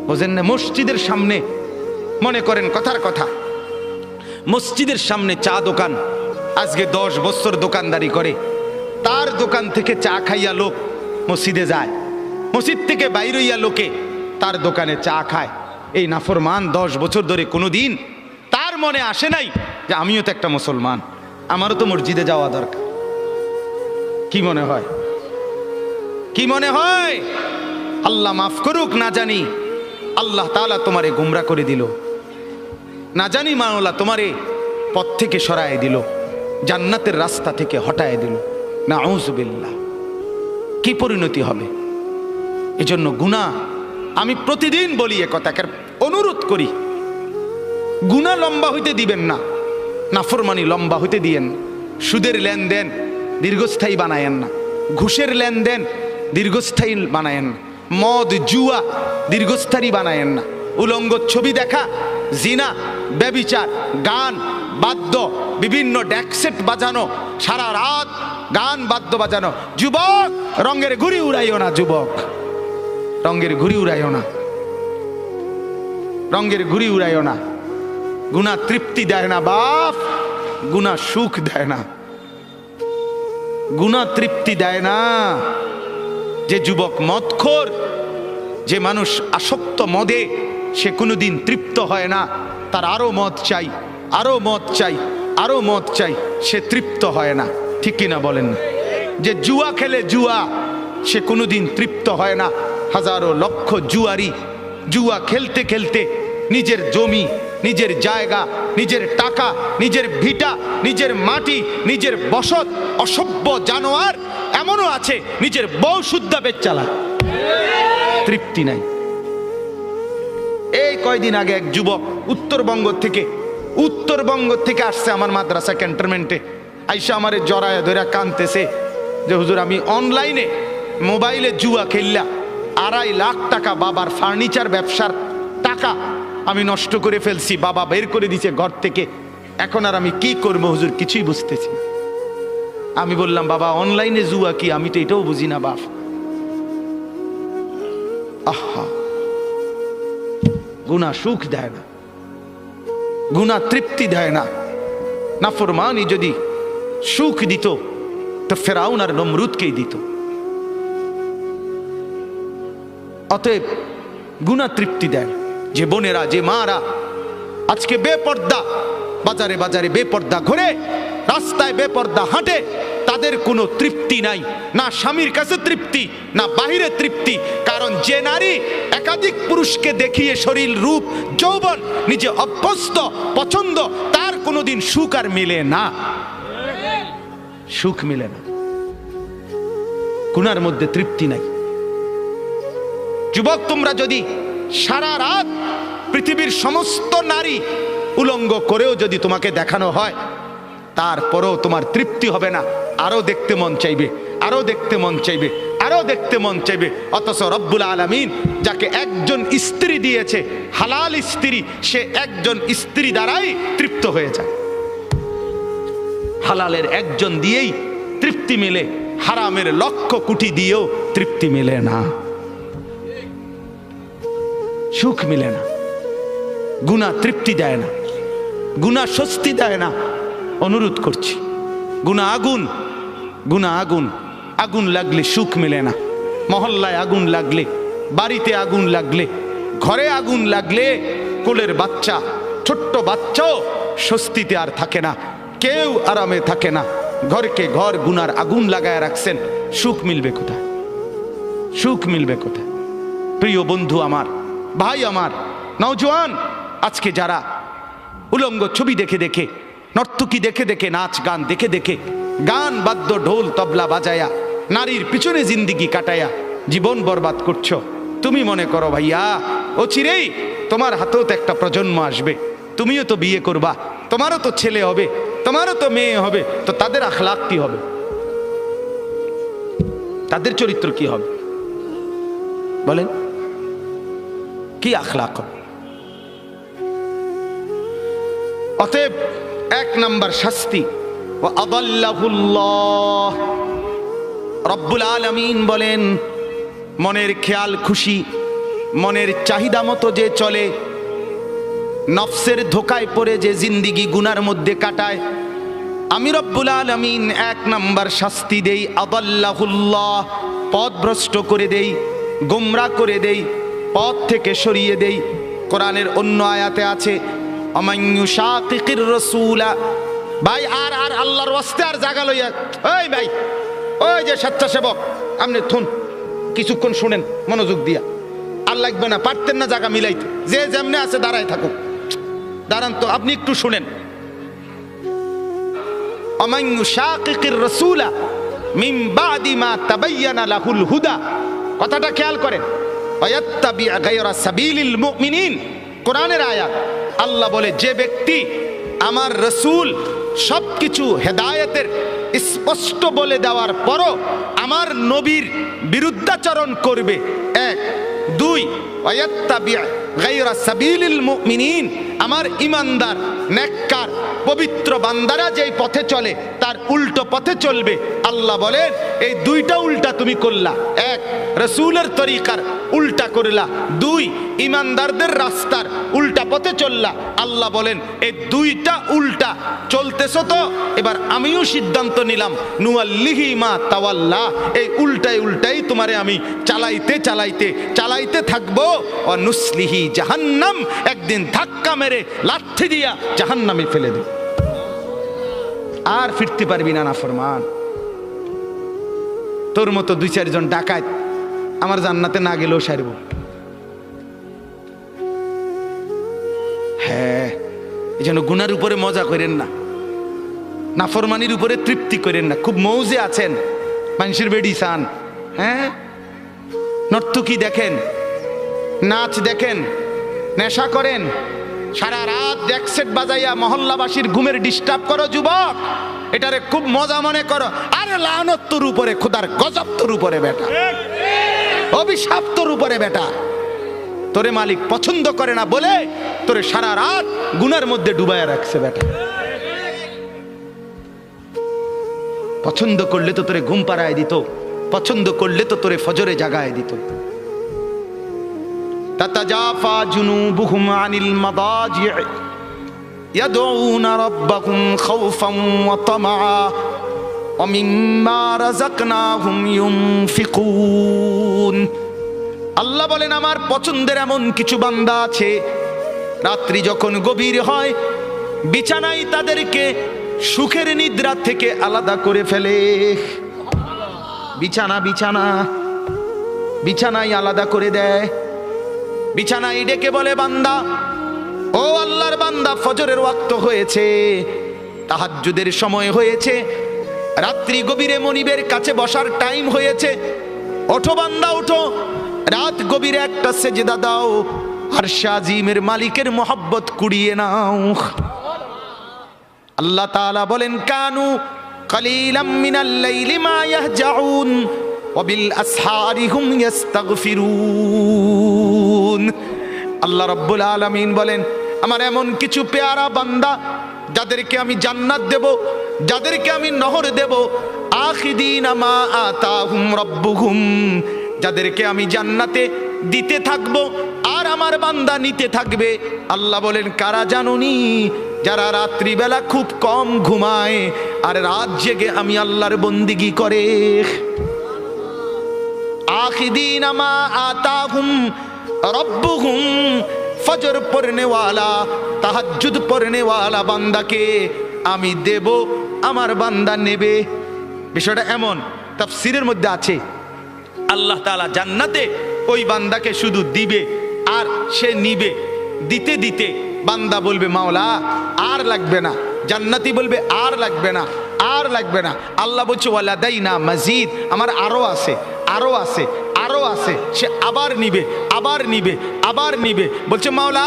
Speaker 1: বোঝেন না? মসজিদের সামনে, মনে করেন কথার কথা, মসজিদের সামনে চা দোকান, আজকে 10 বছর দোকানদারি করে, তার দোকান থেকে চা খাইয়া লোক মসজিদে যায়, মসজিদ থেকে বাইরে হইয়া লোকে তার দোকানে চা খায়। এই নাফরমান 10 বছর ধরে কোনোদিন তার মনে আসে নাই যে আমিও তো একটা মুসলমান, আমারও তো মসজিদে যাওয়া দরকার। কি মনে হয়? কি মনে হয়? আল্লাহ মাফ করুক, না জানি আল্লাহ তাআলা তোমারে গুমরা করে দিল, না জানি মাওলা তোমারে পথ থেকে সরায় দিল, জান্নাতের রাস্তা থেকে হটায় দিল। নাউজুবিল্লাহ। কি পরিণতি হবে? এজন্য গুনাহ, আমি প্রতিদিন বলি এ কথাকে, অনুরোধ করি, গুনাহ লম্বা হইতে দিবেন না, নাফরমানি লম্বা হইতে দিয়েন। সুদের লেনদেন দীর্ঘস্থায়ী বানায়েন না, ঘুষের লেনদেন দীর্ঘস্থায়ী বানায়েন না, মদ জুয়া দীর্ঘস্থায়ী বানায়েন না, উলঙ্গ ছবি দেখা, জিনা, ব্যভিচার, গান বাদ্য, বিভিন্ন ড্যাকসেট বাজানো, সারা রাত গান বাদ্য বাজানো। যুবক, রঙের ঘুড়ি উড়াইও না, যুবক, রঙের ঘুড়ি উড়াইও না। রঙের ঘুড়ি উড়াইও না। গুনাহ তৃপ্তি দেয় না বাপ, গুনাহ সুখ দেয় না, গুনাহ তৃপ্তি দেয় না। যে যুবক মদখোর, যে মানুষ আসক্ত মদে, সে কোনোদিন তৃপ্ত হয় না, তার আরো মদ চাই, আরো মদ চাই, আরো মদ চাই, সে তৃপ্ত হয় না। ঠিক কিনা বলেন না? যে জুয়া খেলে, জুয়া, সে কোনোদিন তৃপ্ত হয় না। হাজারো লক্ষ জুয়ারি জুয়া খেলতে খেলতে নিজের জমি, নিজের জায়গা, নিজের টাকা, নিজের ভিটা, নিজের মাটি, নিজের বসত, অসভ্য জানোয়ার এমনও আছে নিজের বউ শুদ্ধা বেচ চালায়, তৃপ্তি নাই। এই কয়দিন আগে এক যুবক উত্তরবঙ্গ থেকে আসছে আমার মাদ্রাসা ক্যান্টনমেন্টে, আইসা আমারে জড়ায় ধরে কানতেছে যে হুজুর আমি অনলাইনে মোবাইলে জুয়া খেললা 2.5 লাখ টাকা বাবার ফার্নিচার ব্যবসার টাকা আমি নষ্ট করে ফেলছি, বাবা বের করে দিছে ঘর থেকে, এখন আর আমি কি করবো হুজুর কিছুই বুঝতেছি। আমি বললাম বাবা অনলাইনে জুয়া কি, আমি তো এটাও বুঝি না বাপ। আহা, গুনাহ সুখ দেয় না, গুনাহ তৃপ্তি দেয় না। নাফরমানি যদি সুখ দিত তো ফেরাউন আর নমরুদকেই দিত। অতএব গুনাহ তৃপ্তি দেয়। যে বোনেরা, যে মারা আজকে বেপর্দা, বাজারে বাজারে বেপর্দা ঘুরে, রাস্তায় বেপর্দা হাঁটে, তাদের কোনো তৃপ্তি নাই, না স্বামীর কাছে তৃপ্তি, না বাহিরে তৃপ্তি। কারণ যে নারী একাধিক পুরুষকে দেখিয়ে শরীর, রূপ, যৌবন নিজে অভ্যস্ত, পছন্দ, তার কোনোদিন সুখ আর মিলে না, সুখ মিলে না, গুনার মধ্যে তৃপ্তি নাই। যুবক, তোমরা যদি সারা রাত পৃথিবীর সমস্ত নারী উলঙ্গ করেও যদি তোমাকে দেখানো হয়, তারপরেও তোমার তৃপ্তি হবে না, আরো দেখতে মন চাইবে, আরো দেখতে মন চাইবে, আরো দেখতে মন চাইবে। অথচ রব্বুল আলামিন যাকে একজন স্ত্রী দিয়েছে, হালাল স্ত্রী, সে একজন স্ত্রী দ্বারাই তৃপ্ত হয়ে যায়। হালালের একজন দিয়েই তৃপ্তি মিলে, হারামের লক্ষ কোটি দিয়েও তৃপ্তি মিলে না, সুখ মিলে না। গুনাহ তৃপ্তি দেয় না, গুনাহ স্বস্তি দেয় না। অনুরোধ করছি, গুনাহ আগুন, গুনাহ আগুন, আগুন লাগলে সুখ মিলে না। মহল্লায় আগুন লাগলে, বাড়িতে আগুন লাগলে, ঘরে আগুন লাগলে, কোলের বাচ্চা, ছোট্ট বাচ্চাও স্বস্তিতে আর থাকে না, কেউ আরামে থাকে না। ঘরকে ঘর গুনার আগুন লাগায় রাখছেন, সুখ মিলবে কোথায়? সুখ মিলবে কোথায়? প্রিয় বন্ধু আমার, ভাই আমার, নওজোয়ান, আজকে যারা উলঙ্গ ছবি দেখে দেখে, নর্তকী দেখে দেখে, নাচ গান দেখে দেখে, গান বাদ্য ঢোল তবলা বাজায়া নারীর পিছনে জিন্দিগি কাটায়া জীবন বরবাদ করছো, তুমি মনে করো ভাইয়া অচিরেই তোমার হাতেও তো একটা প্রজন্ম আসবে, তুমিও তো বিয়ে করবা, তোমারও তো ছেলে হবে, তোমারও তো মেয়ে হবে, তো তাদের আখলাক কি হবে? তাদের চরিত্র কি হবে বলেন? কি আখলাক হবে? অতএব 1 নম্বর শাস্তি, আদাল্লাহুল্লাহ, রব্বুল আলামিন বলেন, মনের খেয়াল খুশি, মনের চাহিদা মতো যে চলে, নফসের ধোকায় পড়ে যে জিন্দিগি গুনার মধ্যে কাটায়, আমি রব্বুল আলামিন 1 নম্বর শাস্তি দেই, আদাল্লাহুল্লাহ, পথভ্রষ্ট করে দেই, গোমরাহ করে দেই, পথ থেকে সরিয়ে দেই। কোরআনের অন্য আয়াতে আছে, আমাইয়ুশাকিকির রাসূলা। ভাই আর আল্লাহর ওয়াস্তে আর জায়গা লইয়া, ওই ভাই, ওই যে স্বেচ্ছাসেবক, আপনি থুন, কিছুক্ষণ শুনেন মনোযোগ দিয়া, আর লাগবে না, পারতেন না জায়গা মিলাইতে, যে যেমনে আছে দাঁড়ায় থাকুক, দাঁড়ান তো, আপনি একটু শুনেন। আমাইয়ুশাকিকির রাসূলা মিন বাদি মা তাবায়্যানা লাহুল হুদা, কথাটা খেয়াল করেন, ওয়ায়াত্তাবি গায়রা সাবিলিল মুমিনিন, কোরআনের আয়াত। আল্লাহ বলে, যে ব্যক্তি আমার রাসূল সবকিছু হেদায়েতের স্পষ্ট বলে দেওয়ার পরও আমার নবীর বিরুদ্ধাচরণ করবে, 1, 2, ওয়ায়াত্তাবি গায়রা সাবিলিল মুমিনিন, আমার ঈমানদার নেককার পবিত্র বান্দারা যেই পথে চলে তার উল্টো পথে চলবে। আল্লাহ বলেন, এই 2টা উল্টা তুমি করলা, 1 রাসূলের তরিকার উল্টা করলা, 2 ইমানদারদের রাস্তার উল্টা পথে চললা। আল্লাহ বলেন এই 2টা উল্টা চলতেছো তো, এবার আমিও সিদ্ধান্ত নিলাম নুয়াল্লিহি মা তাওয়াল্লা, এই উল্টাই তোমারে আমি চালাইতে থাকবো। ও নুসলিহি জাহান্নাম, একদিন ধাক্কা মেরে লাথি দিয়া জাহান্নামে ফেলে দেব, আর ফিরতে পারবি না নাফরমান। তোর মতো 2-4 জন ডাকাত আমার জান্নাতে না গেলেও সারব। হ্যাঁ, এই জন্য গুনার উপরে মজা করেন না, নাফরমানির উপরে তৃপ্তি করেন না। খুব মৌজে আছেন, মানুষের বেডি চান, হ্যাঁ, নর্তকী দেখেন, নাচ দেখেন, নেশা করেন, সারা রাত ডেকসেট বাজাইয়া মহল্লাবাসীর ঘুমের ডিস্টার্ব করো যুবক, এটারে খুব মজা মনে করো। আরে লানত তোর উপরে, খোদার গজব তোর উপরে বেটা, অভিশাপ তোর উপরে বেটা। তোরে মালিক পছন্দ করে না বলে তোরে সারা রাত গুনার মধ্যে ডুবাইয়া রাখছে বেটা। পছন্দ করলে তো তোরে ঘুম পাড়ায় দিত, পছন্দ করলে তো তোরে ফজরে জাগায় দিত। তাতাজাফা জুনুবুহুম আনিল মাদাজি' ইয়াদউনা রাব্বাহুম খাওফান ওয়া তামআ ওয়া মিম্মা রাযাকনাহুম ইউনফিকুন। আল্লাহ বলেন আমার পছন্দের এমন কিছু বান্দা আছে, রাত্রি যখন গভীর হয় বিছানায় তাদেরকে সুখের নিদ্রা থেকে আলাদা করে ফেলে। বিছানায় আলাদা করে দেয়, বিছানায় ডেকে বলে বান্দা, ও আল্লাহর বান্দা, ফজরের ওয়াক্ত হয়েছে, তাহাজ্জুদের সময় হয়েছে, রাত্রি গভীরে মনিবের কাছে বসার টাইম হয়েছে, ওঠো বান্দা ওঠো, রাত গভীরে একটা সেজদা দাও, আরশ আজিমের মালিকের মহব্বত কুড়িয়ে নাও। আল্লাহ তাআলা বলেন কানু কালিলাম মিনাল লাইলি মা ইয়াহজাউন ওয়া বিল আসহারি হুম ইস্তাগফিরুন। আল্লাহ রাব্বুল আলামিন বলেন আমার এমন কিছু পেয়ারা বান্দা যাদেরকে আমি জান্নাত দেব, যাদেরকে আমি নহর দেব, আখিদিনা মা আতাহুম রাব্বুহুম, যাদেরকে আমি জান্নাতে দিতে থাকবো আর আমার বান্দা নিতে থাকবে। আল্লাহ বলেন কারা জানুনি? যারা রাত্রিবেলা খুব কম ঘুমায় আর রাত জেগে আমি আল্লাহর বন্দিগি করে। আখিদিনা মা আতাহুম রব্বুহুম, ফজর পড়নে ওয়ালা, তাহাজ্জুদ পড়নে ওয়ালা বান্দাকে আমি দেব, আমার বান্দা নেবে। বিষয়টা এমন, তাফসীরের মধ্যে আছে আল্লাহ তাআলা জান্নাতে ওই বান্দাকে শুধু দিবে আর সে নিবে। দিতে দিতে বান্দা বলবে মাওলা আর লাগবে না, জান্নাতি বলবে আর লাগবে না, আর লাগবে না। আল্লাহ বলছে ওয়ালাদাইনা মাজিদ, আমার আরো আছে, আরো আছে, আরো আছে। সে আবার নিবে, আবার নিবে, আবার নিবে। বলছে মাওলা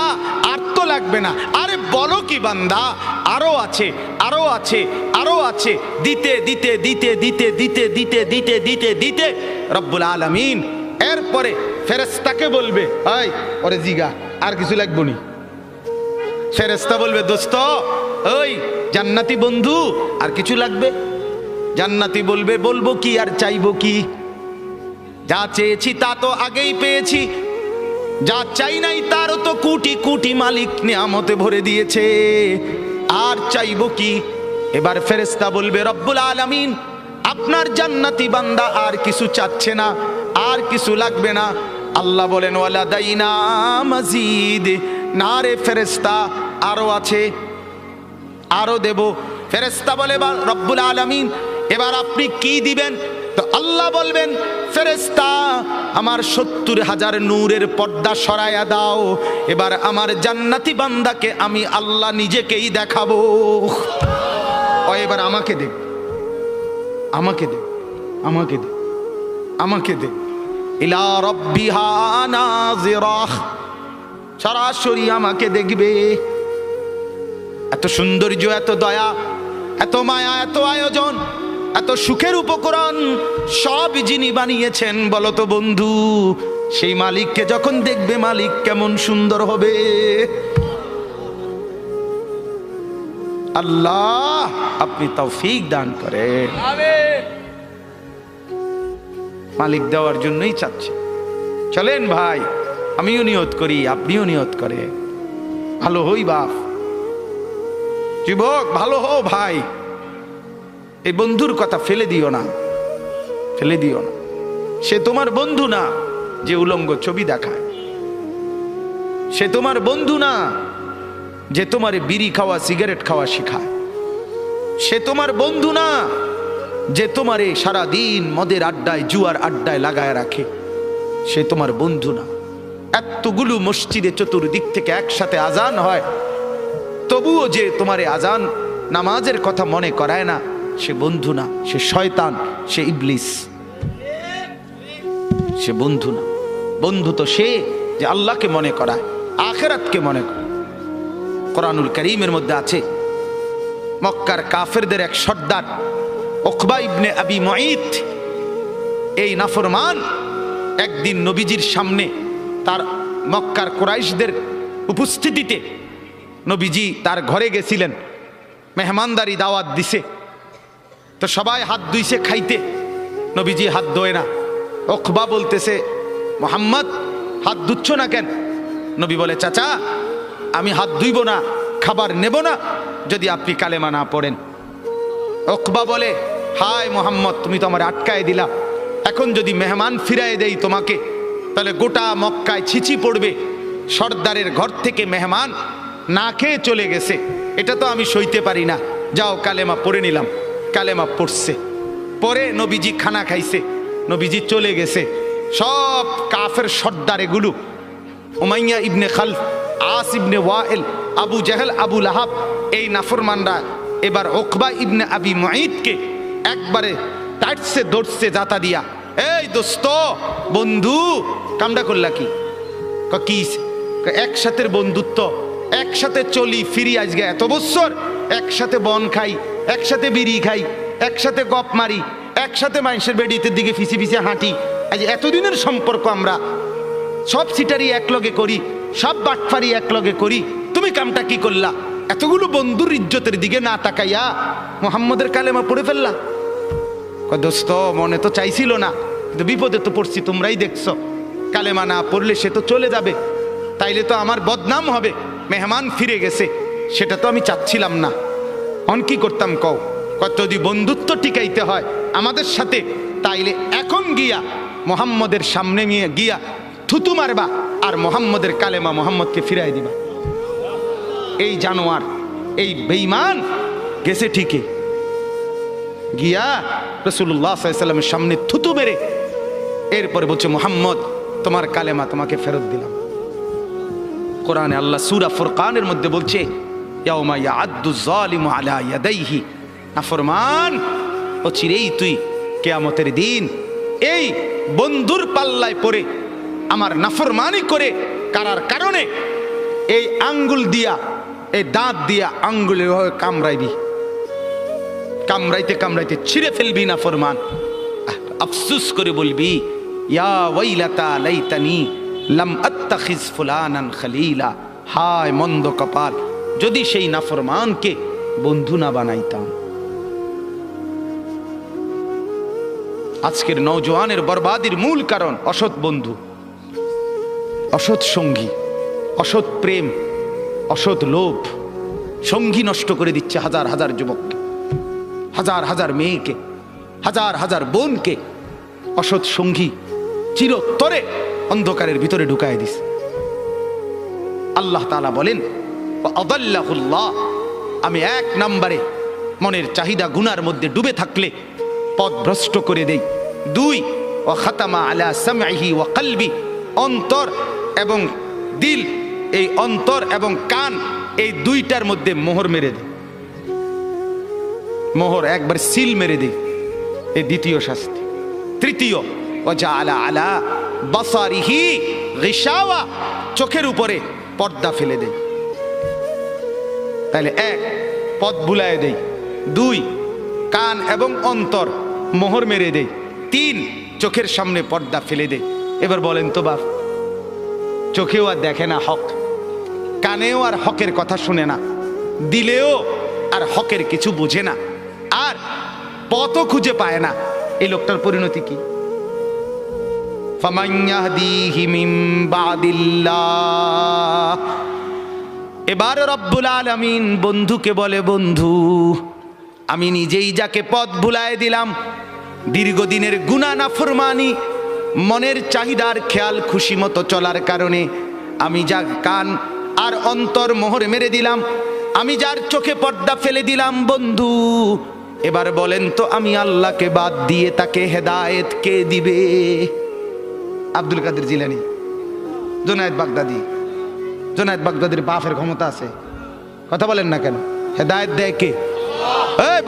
Speaker 1: আর তো লাগবে না। আরে বলো কি বান্দা, আরো আছে, আরো আছে, আরো আছে। দিতে দিতে দিতে দিতে দিতে দিতে দিতে দিতে দিতে রব্বুল আলামিন এরপরে ফেরেশতাকে বলবে এই ওরে জিগা আর কিছু লাগবে নি। ফেরেশতা বলবে দোস্ত ওই জান্নাতি বন্ধু আর কিছু লাগবে? জান্নাতি বলবে বলবো কি আর চাইবো কি? যা চেয়েছি তা তো আগেই পেয়েছি, যা চাই নাই তারও তো কোটি কোটি মালিক নিয়ামতে ভরে দিয়েছে, আর চাইবো কি? এবার ফেরেশতা বলবে রব্বুল আলামিন আপনার জান্নাতি বান্দা আর কিছু চাচ্ছে না, আর কিছু লাগবে না। আল্লাহ বলেন ওয়ালাদাইনা মাজিদ, না রে ফেরেশতা আরো আছে, আরো দেব। ফেরেশতা বলে রব্বুল আলামিন এবার আপনি কি দিবেন? তো আল্লাহ বলবেন ফেরেশতা আমার 70,000 নূরের পর্দা সরায়া দাও, এবার আমার জান্নাতি বান্দাকে আমি আল্লাহ নিজেকেই দেখাবো। ও এবার আমাকে দে, আমাকে দে, আমাকে দে, আমাকে দে। ইলা রাব্বিহা নাযিরাহ, সরাসরি আমাকে দেখবে। এত সৌন্দর্য, এত দয়া, এত মায়া, এত আয়োজন, এত সুখের উপকরণ সব যিনি বানিয়েছেন বলো তো বন্ধু, সেই মালিককে যখন দেখবে মালিক কেমন সুন্দর হবে। আল্লাহ আপনি তৌফিক দান করেন। মালিক দেওয়ার জন্যই চাচ্ছে। চলেন ভাই, আমিও নিয়ত করি, আপনিও নিয়ত করে, ভালো হই বাপ, যুবক ভালো হও ভাই। এই বন্ধুর কথা ফেলে দিও না, ফেলে দিও না। সে তোমার বন্ধু না যে উলঙ্গ ছবি দেখায়, সে তোমার বন্ধু না যে তোমার বিড়ি খাওয়া সিগারেট খাওয়া শিখায়, সে তোমার বন্ধু না যে তোমারে সারাদিন মদের আড্ডায় জুয়ার আড্ডায় লাগায় রাখে, সে তোমার বন্ধু না। এতগুলো মসজিদে চতুর্দিক থেকে একসাথে আজান হয়, তবুও যে তোমারে আজান নামাজের কথা মনে করায় না, সে বন্ধু না, সে শয়তান, সে ইবলিস, সে বন্ধু না। বন্ধু তো সে যে আল্লাহকে মনে করায়, আখিরাতকে মনে করে। কোরআনুল কারীমের মধ্যে আছে, মক্কার কাফেরদের এক সর্দার উকবা ইবনে আবি মুঈত, এই নাফরমান একদিন নবীজির সামনে, তার মক্কার কুরাইশদের উপস্থিতিতে নবীজি তার ঘরে গেছিলেন, মেহমানদারি দাওয়াত দিছে, তো সবাই হাত ধুইছে খাইতে, নবীজি হাত ধোয় না। উকবা বলতেছে, মুহাম্মদ হাত ধুচ্ছ না কেন? নবী বলে, চাচা আমি হাত ধুইব না, খাবার নেব না যদি আপনি কালেমা না পড়েন। উকবা বলে, হায় মুহাম্মদ, তুমি তো আমার আটকায় দিলা, এখন যদি মেহমান ফিরায় দেই তোমাকে, তাহলে গোটা মক্কায় ছিচি পড়বে, সর্দারের ঘর থেকে মেহমান না খেয়ে চলে গেছে, এটা তো আমি সইতে পারি না। যাও কালেমা পড়ে নিলাম। কালেমা পড়ছে, পরে নবীজি খানা খাইছে, নবীজি চলে গেছে। সব কাফের সর্দার এগুলো, উমাইয়া ইবনে খালফ, আস ইবনে ওয়াইল, আবু জাহেল, আবু লাহাব, এই নাফরমানরা এবার উকবা ইবনে আবি মুঈতকে একবারে টাইটসে ধরছে জাতা দিয়া। এই দোস্ত, বন্ধু, কামডা করলা কি? কি একসাথে বন্ধুত্ব, একসাথে চলি ফিরি, আজকে এত বছর একসাথে বন খাই, একসাথে বিড়ি খাই, একসাথে গপ মারি, একসাথে মানুষের বেডিতে দিকে ফিসে ফিসে হাঁটি, আজ এতদিনের সম্পর্ক, আমরা সব সিটারি একলগে করি, সব বাটফারি একলগে করি, তুমি কামটা কি করলা? এতগুলো বন্ধুর ইজ্জতের দিকে না তাকাইয়া মুহাম্মদের কালেমা পড়ে ফেললা। দোস্ত, মনে তো চাইছিল না, কিন্তু বিপদে তো পড়ছি, তোমরাই দেখছো। কালেমা না পড়লে সে তো চলে যাবে, তাইলে তো আমার বদনাম হবে, মেহমান ফিরে গেছে, সেটা তো আমি চাচ্ছিলাম না। অন কি করতাম কও? যদি বন্ধুত্ব টিকাইতে হয় আমাদের সাথে, তাইলে এখন গিয়া মুহাম্মদের সামনে নিয়ে গিয়া থুতু মারবা আর মুহাম্মদের কালেমা মুহাম্মদকে ফিরাই দিবা। এই জানোয়ার, এই বেঈমান গেছে ঠিকই, গিয়া রাসূলুল্লাহ সাল্লাল্লাহু আলাইহি ওয়াসাল্লামের সামনে থুতু মেরে এরপরে বলছে, মুহাম্মদ তোমার কালেমা তোমাকে ফেরত দিলাম। কোরআনে আল্লাহ সূরা ফুরকানের মধ্যে বলছে, ইয়াউমা ইয়াআদ্দু যালিমু আলা ইয়াদাইহি, নাফরমান ও চিরেই তুই কিয়ামতের দিন এই বন্ধুর পাল্লায় পড়ে আমার নাফরমানি করে কারার কারণে এই আঙ্গুল দিয়া, এই দাঁত দিয়া আঙ্গুলে কামড়াইবি, কামড়াইতে কামড়াইতে ছিঁড়ে ফেলবি নাফরমান। আফসোস করে বলবি, ইয়া ওয়াইলাতা লাইতানি লাম আত্তাখিজ ফুলানান খলিলা, হায় মন্দ কপাল, যদি সেই নাফরমানকে বন্ধু না বানাইতাম। আজকের নওজোয়ানের বরবাদির মূল কারণ অসৎ বন্ধু, অসৎ সঙ্গী, অসৎ প্রেম, অসৎ লোভ। সঙ্গী নষ্ট করে দিচ্ছে হাজার হাজার যুবককে, হাজার হাজার মেয়েকে, হাজার হাজার বোনকে। অসৎ সঙ্গী চিরতরে অন্ধকারের ভিতরে ঢুকায় দিস। আল্লাহ তাআলা বলেন, আদাল্লাহুল্লাহ, আমি এক নম্বরে মনের চাহিদা গুনার মধ্যে ডুবে থাকলে পথ ভ্রষ্ট করে দেই। দুই, ও খাতামা আলা সামঈহি ওয়া কলবি, অন্তর এবং দিল, এই অন্তর এবং কান, এই দুইটার মধ্যে মোহর মেরে দেয়, মোহর একবার সিল মেরে দেয়, এই দ্বিতীয় শাস্তি। তৃতীয়, ও জাআলা আলা বাসারিহি গিশাওয়া, চোখের উপরে পর্দা ফেলে দেয়। তাহলে এক, পথ ভুলায় দেয়। দুই, কান এবং অন্তর মোহর মেরে দেয়। তিন, চোখের সামনে পর্দা ফেলে দেয়। এবার বলেন তো বাপ, চোখেও আর দেখে না হক, কানেও আর হকের কথা শুনে না, দিলেও আর হকের কিছু বোঝে না, আর পথও খুঁজে পায় না। এই লোকটার পরিণতি কি? ফামান ইয়াহদিহি মিন বাদিল্লাহ। এবার রব্বুল আলামিন বন্ধুকে বলে, বন্ধু আমি নিজেই যাকে পথ ভুলায় দিলাম, দীর্ঘদিনের গুনাহ নাফরমানি, মনের চাহিদার খেয়াল খুশি মতো চলার কারণে আমি যা কান আর অন্তর মোহর মেরে দিলাম, আমি যার চোখে পর্দা ফেলে দিলাম, বন্ধু এবার বলেন তো আমি আল্লাহকে বাদ দিয়ে তাকে হেদায়েত কে দিবে? আব্দুল কাদের জিলানী, জুনায়েদ বাগদাদি। জুনায়েদ বাগদাদির বাপের ক্ষমতা আছে, কথা বলেন না কেন? হেদায়েত দেয় কে?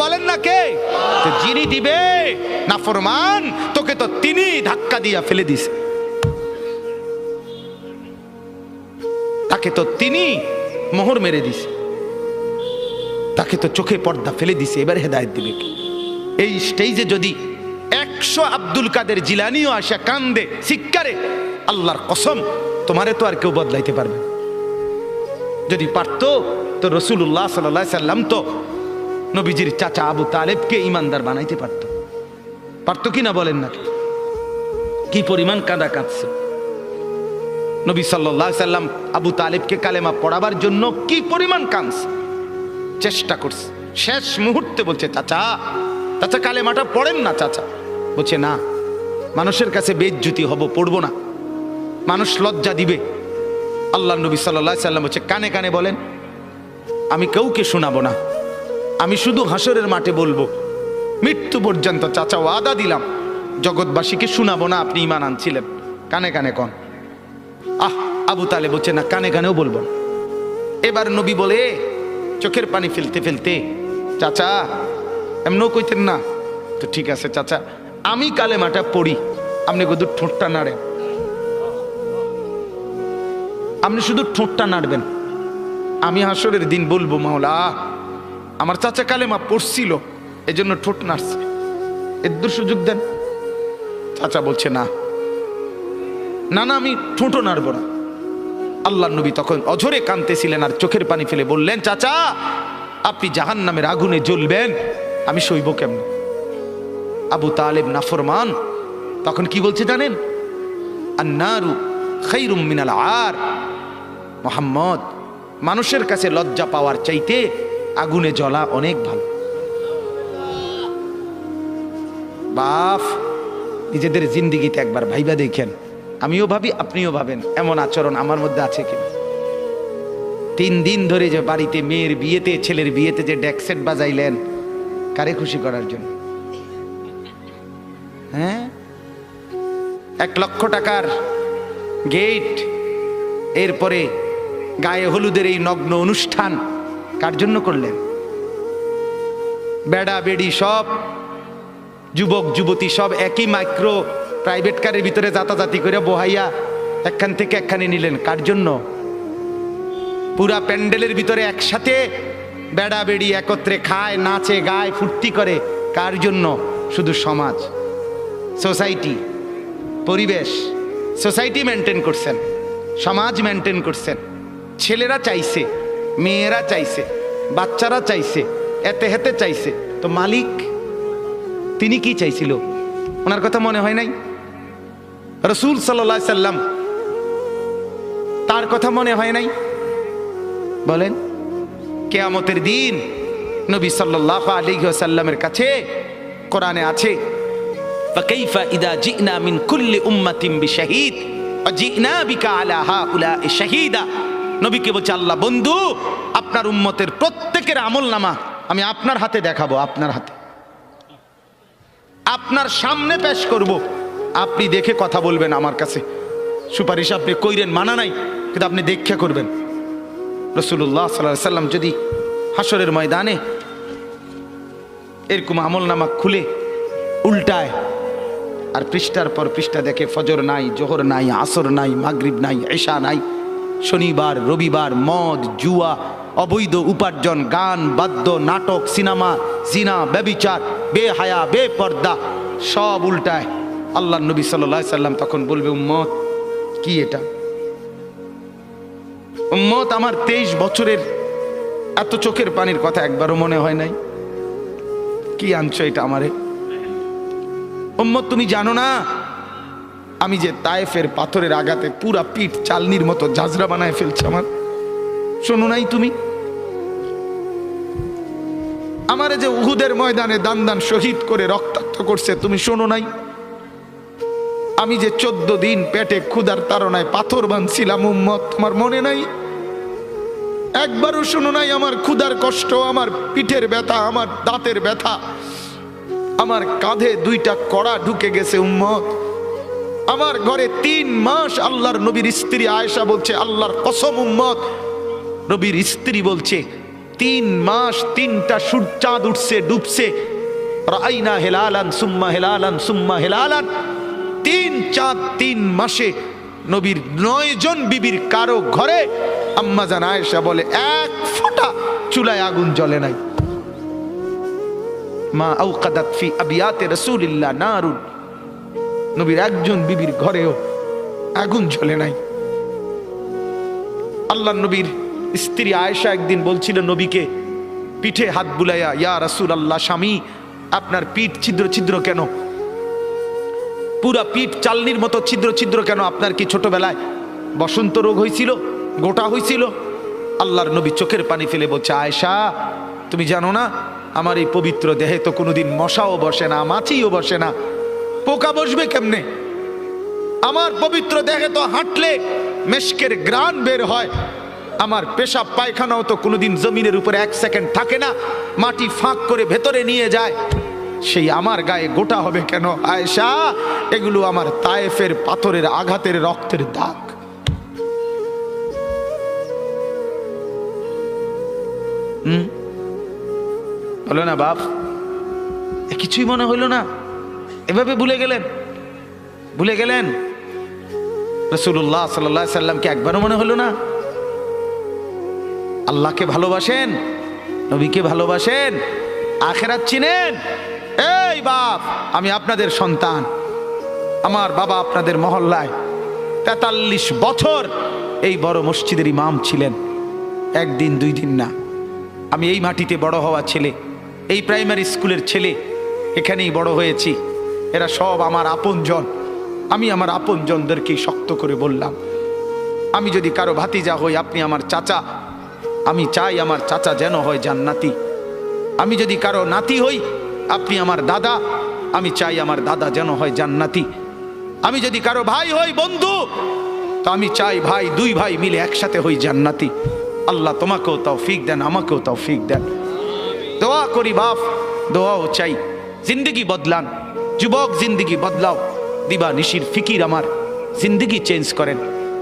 Speaker 1: বলেন না কে? যিনি দিবে নাফরমান তোকে তো তিনি ধাক্কা দিয়া ফেলে দিছে, তাকে তো তিনি মোহর মেরে দিছে, তাকে তো চোখে পর্দা ফেলে দিছে, এবার হেদায়েত দিবে কে? এই স্টেজে যদি 100 আব্দুল কাদের জিলানীও আসা কান্দে শিক্ষারে, আল্লাহর কসম তোমারে তো আর কেউ বদলাইতে পারবে। যদি পারতো তো রাসূলুল্লাহ সাল্লাল্লাহু আলাইহি সাল্লাম তো নবীজির চাচা আবু তালেবকে ইমানদার বানাইতে পারতো, পারতো কি না বলেন না? কি পরিমাণ কাঁদা কাঁদছে নবী সাল্লাল্লাহু আলাইহি সাল্লাম আবু তালেবকে কালেমা পড়াবার জন্য, কি পরিমাণ কাঁদছে, চেষ্টা করছে। শেষ মুহূর্তে বলছে, চাচা চাচা কালেমাটা পড়েন না। চাচা বলছে, না, মানুষের কাছে বেইজ্জতি হব, পড়বো না, মানুষ লজ্জা দিবে। আল্লাহ নবী সাল্লাল্লাহু আলাইহি সাল্লাম বলছে, কানে কানে বলেন, আমি কাউকে শোনাবো না, আমি শুধু হাসরের মাঠে বলবো, মৃত্যু পর্যন্ত চাচা ওয়াদা দিলাম জগৎবাসীকে শোনাবো না আপনি ঈমান আনছিলেন, কানে কানে কন। আবু তালেব বলছে, না, কানে কানেও বলবো না। এবার নবী বলে চোখের পানি ফেলতে ফেলতে, চাচা এমনও কইতেন না তো, ঠিক আছে চাচা আমি কালেমাটা পড়ি, আপনি শুধু ঠোঁটটা নাড়েন, আপনি শুধু ঠোঁটটা নাড়বেন, আমি হাসরের দিন বলবো, মাওলা আমার চাচা কালেমা পড়ছিল এজন্য ঠোঁট নাড়ছে, এর সুযোগ দেন। চাচা বলছে, না না না, আমি ঠোঁটও নাড়বো না। আল্লাহ নবী তখন অঝরে কাঁদতেছিলেন আর চোখের পানি ফেলে বললেন, চাচা আপনি জাহান্নামের আগুনে জ্বলবেন, আমি সইব কেমন? আবু তালেব নাফরমান তখন কি বলছে জানেন? আন্নারু খায়রুম মিনাল আর। মুহাম্মদ, মানুষের কাছে লজ্জা পাওয়ার চাইতে আগুনে জ্বলা অনেক ভালো। বাপ, নিজেদের জিন্দিগিতে একবার ভাইবা দেখেন, আমিও ভাবি আপনিও ভাবেন, এমন আচরণ আমার মধ্যে আছে কিনা। 3 দিন ধরে যে বাড়িতে মেয়ের বিয়েতে, ছেলের বিয়েতে যে ডেকসেট বাজাইলেন, কারে খুশি করার জন্য? হ্যাঁ, 1 লক্ষ টাকার গেট, এরপরে গায়ে হলুদের এই নগ্ন অনুষ্ঠান কার জন্য করলেন? বেড়া বেড়ি সব, যুবক যুবতী সব একই মাইক্রো প্রাইভেট কারের ভিতরে যাতাযাতি করে বহাইয়া একখান থেকে একখানে নিলেন, কার জন্য? পুরা প্যান্ডেলের ভিতরে একসাথে বেড়া বেড়ি একত্রে খায়, নাচে, গায়, ফুর্তি করে, কার জন্য? শুধু সমাজ, সোসাইটি, পরিবেশ, সোসাইটি মেনটেন করছেন, সমাজ মেনটেন করছেন। ছেলেরা চাইছে, মেয়েরা চাইছে, বাচ্চারা চাইছে, এতে হেতে চাইছে, তো মালিক তিনি কি চাইছিল? ওনার কথা মনে হয় নাই? রাসূল সাল্লাল্লাহু আলাইহি সাল্লাম তার কথা মনে হয় নাই? বলেন, কিয়ামতের দিন নবী সাল্লাল্লাহু আলাইহি ওয়াসাল্লামের কাছে কোরআনে আছে, ফাকাইফা ইদা জিনা মিন কুল্লি উম্মাতিন বিশাহিদ ওয়া জিনা বিকা আলা হাউলা'i শাহীদা। নবীকে বলছে আল্লাহ, বন্ধু আপনার উম্মতের প্রত্যেকের আমলনামা আমি আপনার হাতে দেখাবো, আপনার হাতে, আপনার সামনে পেশ করব, আপনি দেখে কথা বলবেন। আমার কাছে সুপারিশ আপনি কইরেন, মানা নাই, কিন্তু আপনি দেখে করবেন। রাসূলুল্লাহ সাল্লাল্লাহু আলাইহি সাল্লাম যদি হাসরের ময়দানে এরকম আমলনামা খুলে উল্টায় আর পৃষ্ঠার পর পৃষ্ঠা দেখে, ফজর নাই, জোহর নাই, আসর নাই, মাগরিব নাই, ইশা নাই, শনিবার রবিবার, মদ জুয়া, অবৈধ উপার্জন, গান বাদ্য, নাটক, সিনেমা, জিনা, ব্যভিচার, বেহায়া, বেপর্দা, সব উল্টায়। আল্লাহ নবী সাল্লাল্লাহু আলাইহি সাল্লাম তখন বলবে, উম্মত কি এটা? উম্মত আমার 23 বছরের এত চোখের পানির কথা একবারও মনে হয় নাই? কি আনছো এটা আমারে? উম্মত তুমি জানো না আমি যে তায়েফের পাথরের আঘাতে পুরা পিঠ চালনির মতো ঝাঁঝরা বানায় ফেলছে আমার, শোনো নাই তুমি? আমারে যে উহুদের ময়দানে দান দান শহীদ করে রক্তাক্ত করছে, তুমি শোনো নাই? আমি যে 14 দিন পেটে ক্ষুধার তাড়নায় পাথর বাঁধছিলাম উম্মত, তোমার মনে নাই? একবারও শোনো নাই আমার ক্ষুধার কষ্ট, আমার পিঠের ব্যথা, আমার দাঁতের ব্যথা, আমার কাঁধে 2টা কড়া ঢুকে গেছে উম্মত। আমার ঘরে 3 মাস আল্লাহর নবীর স্ত্রী আয়েশা বলছে, আল্লাহর কসম উম্মত, নবীর স্ত্রী বলছে 3 মাস 3টা চাঁদ উঠছে ডুবছে, রাইনা হেলালান সুম্মা হেলালান সুম্মা হেলালান, 3 চাঁদ 3 মাসে নবীর 9 জন বিবির কারো ঘরে আম্মা জান আয়েশা বলে 1 ফোঁটা চুলায় আগুন জ্বলে নাই। মা আওকাদাত ফি আবিয়াতে রাসূলিল্লাহ নারুন, নবীর একজন বিবির ঘরেও আগুন জ্বলে নাই। আল্লাহ নবীর স্ত্রী আয়েশা একদিন বলছিল নবীকে পিঠে হাত বুলাইয়া, ইয়া রাসূলুল্লাহ, স্বামী আপনার পিঠ ছিদ্র ছিদ্র কেন? পুরা পিঠ চালনির মতো ছিদ্র ছিদ্র কেন? আপনার কি ছোটবেলায় বসন্ত রোগ হয়েছিল, গোটা হয়েছিল? আল্লাহর নবী চোখের পানি ফেলে বলছে, আয়েশা তুমি জানো না আমার এই পবিত্র দেহে তো কোনোদিন মশাও বসে না, মাছিও বসে না, পোকা বসবে কেমনে? আমার পবিত্র দেহে তো হাঁটলে মেশকের গ্রান বের হয়, আমার পেশাব পায়খানাও তো কোনোদিন জমিনের উপরে 1 সেকেন্ড থাকে না, মাটি ফাঁক করে ভেতরে নিয়ে যায়, সেই আমার গায়ে গোটা হবে কেন? আয়েশা এগুলো আমার তায়েফের পাথরের আঘাতের রক্তের দাগ। হলো না বাপ? কিছুই মনে হইল না? এভাবে ভুলে গেলেন? ভুলে গেলেন রাসূলুল্লাহ সাল্লাল্লাহু আলাইহি সাল্লামকে একবারও মনে হলো না? আল্লাহকে ভালোবাসেন, নবীকে ভালোবাসেন, আখিরাত চিনেন? এই বাপ, আমি আপনাদের সন্তান, আমার বাবা আপনাদের মহল্লায় 43 বছর এই বড় মসজিদের ইমাম ছিলেন, 1 দিন 2 দিন না। আমি এই মাটিতে বড় হওয়া ছেলে, এই প্রাইমারি স্কুলের ছেলে, এখানেই বড় হয়েছি। এরা সব আমার আপনজন। আমি আমার আপনজনদেরকেই শক্ত করে বললাম, আমি যদি কারো ভাতিজা হই, আপনি আমার চাচা, আমি চাই আমার চাচা যেন হয় জান্নাতি। আমি যদি কারো নাতি হই, আপনি আমার দাদা, আমি চাই আমার দাদা যেন হয় জান্নাতি। আমি যদি কারো ভাই হই, বন্ধু, তো আমি চাই ভাই 2 ভাই মিলে একসাথে হই জান্নাতি। আল্লাহ তোমাকেও তৌফিক দেন, আমাকেও তৌফিক দেন। দোয়া করি বাপ, দোয়াও চাই। জিন্দগি বদলান যুবক, জিন্দগি বদলাও। দিবা নিশির ফিকির আমার জিন্দগি চেঞ্জ করেন,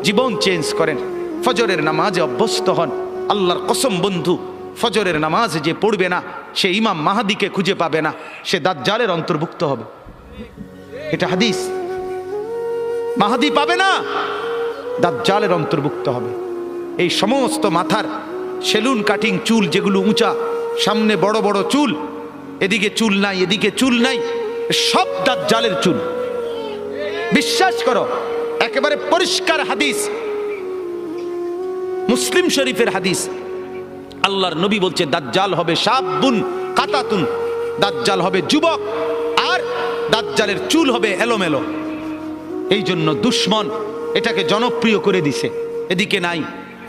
Speaker 1: জীবন চেঞ্জ করেন। ফজরের নামাজে অভ্যস্ত হন। আল্লাহর কসম বন্ধু, ফজরের নামাজ যে পড়বে না, সে ইমাম মাহাদিকে খুঁজে পাবে না, সে দাজ্জালের অন্তর্ভুক্ত হবে। এটা হাদিস। মাহাদি পাবে না, দাজ্জালের অন্তর্ভুক্ত হবে। এই সমস্ত মাথার সেলুন কাটিং চুল, যেগুলো উঁচা, সামনে বড় বড় চুল, এদিকে চুল নাই, এদিকে চুল নাই, সব দাজ্জালের চুল। বিশ্বাস করো, একেবারে পরিষ্কার হাদিস, মুসলিম শরীফের হাদিস। আল্লাহর নবী বলছে দাজ্জাল হবে শাবুন কাতাতুন, দাজ্জাল হবে যুবক, আর দাজ্জালের চুল হবে এলোমেলো। এই জন্য দুশ্মন এটাকে জনপ্রিয় করে দিছে। এদিকে নাই,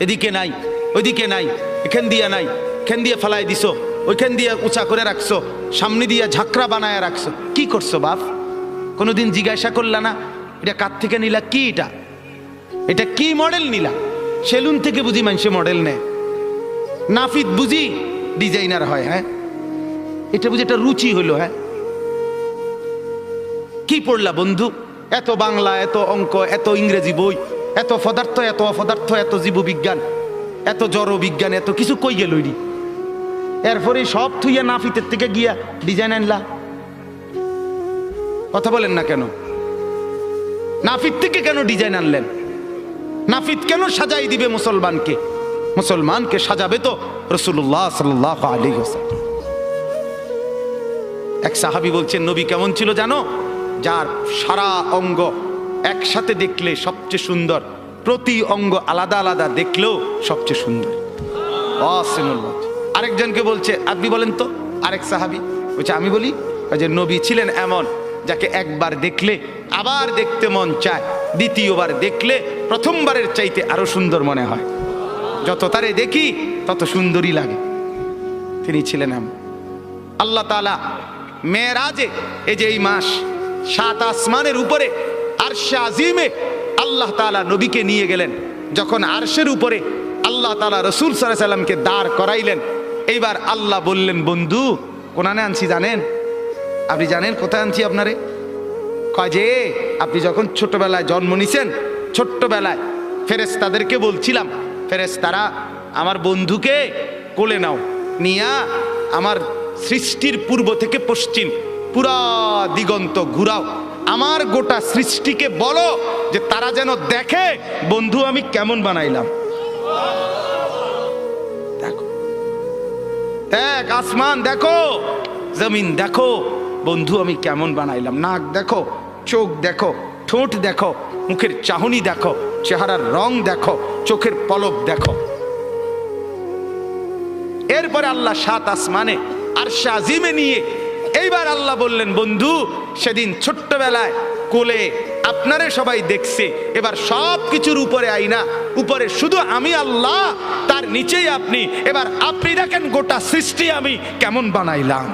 Speaker 1: এদিকে নাই, ওইদিকে নাই, এখান দিয়ে নাই, এখান দিয়ে ফেলাই দিছো, ওইখান দিয়ে উঁচা করে রাখছো, সামনে দিয়ে ঝাঁকড়া বানায় রাখছো। কি করছো বাপ? কোনোদিন জিজ্ঞাসা করলা না এটা কার থেকে নিলা? কি এটা? এটা কি মডেল নিলা? সেলুন থেকে বুঝি মানুষে মডেল নেয়, নাফিদ বুঝি ডিজাইনার হয়। হ্যাঁ, এটা বুঝি একটা রুচি হইলো। হ্যাঁ, কি পড়লা বন্ধু? এত বাংলা, এত অঙ্ক, এত ইংরেজি বই, এত পদার্থ, এত অপদার্থ, এত জীববিজ্ঞান, এত জড় বিজ্ঞান, এত কিছু কই গেল? এরপরে সব থুইয়া নাফিতের থেকে গিয়া ডিজাইন আনলা। কথা বলেন না কেন? নাফিত থেকে কেন ডিজাইন আনলেন? নাফিত কেন সাজাই দিবে মুসলমানকে? মুসলমানকে সাজাবে তো রাসূলুল্লাহ সাল্লাল্লাহু আলাইহি ওয়াসাল্লাম। এক সাহাবী বলছেন নবী কেমন ছিল জানো? যার সারা অঙ্গ একসাথে দেখলে সবচেয়ে সুন্দর, প্রতি অঙ্গ আলাদা আলাদা দেখলেও সবচেয়ে সুন্দর। আরেকজনকে বলছে আপনি বলেন তো, আরেক সাহাবী বলছে আমি বলি, যে নবী ছিলেন এমন যাকে একবার দেখলে আবার দেখতে মন চায়, দ্বিতীয়বার দেখলে প্রথমবারের চাইতে আরো সুন্দর মনে হয়। যত তারে দেখি তত সুন্দরী লাগে। তিনি ছিলেন আল্লাহ তাআলা মেরাজে, এই যে এই মাস 7 আসমানের উপরে আরশে আজিমে আল্লাহ তাআলা নবীকে নিয়ে গেলেন। যখন আরশের উপরে আল্লাহ তাআলা রাসূল সাল্লাল্লাহু আলাইহি সাল্লামকে দাঁড় করাইলেন, এইবার আল্লাহ বললেন, বন্ধু কোনানে আনছি জানেন? আপনি জানেন কোথায় আনছি আপনারে? কয় যে আপনি যখন ছোটবেলায় জন্ম নিছেন, ছোট্টবেলায় ফেরেশতাদেরকে বলছিলাম, ফেরেশতারা আমার বন্ধুকে কোলে নাও, নিয়া আমার সৃষ্টির পূর্ব থেকে পশ্চিম পুরা দিগন্ত ঘুরাও, আমার গোটা সৃষ্টিকে বলো যে তারা যেন দেখে বন্ধু আমি কেমন বানাইলাম। দেখো, দেখ আসমান দেখো, জমিন দেখো, বন্ধু আমি কেমন বানাইলাম। নাক দেখো, চোখ দেখো, ঠোঁট দেখো, মুখের চাহনি দেখো, চেহারার রং দেখো, চোখের পলক দেখো। এরপরে আল্লাহ 7 আসমানে আরশে আজিমে নিয়ে এইবার আল্লাহ বললেন, বন্ধু সেদিন ছোট্টবেলায় কোলে আপনারে সবাই দেখছে, এবার সব কিছুর উপরে আইনা, উপরে শুধু আমি আল্লাহ, তার নিচেই আপনি। এবার আপনি দেখেন গোটা সৃষ্টি আমি কেমন বানাইলাম।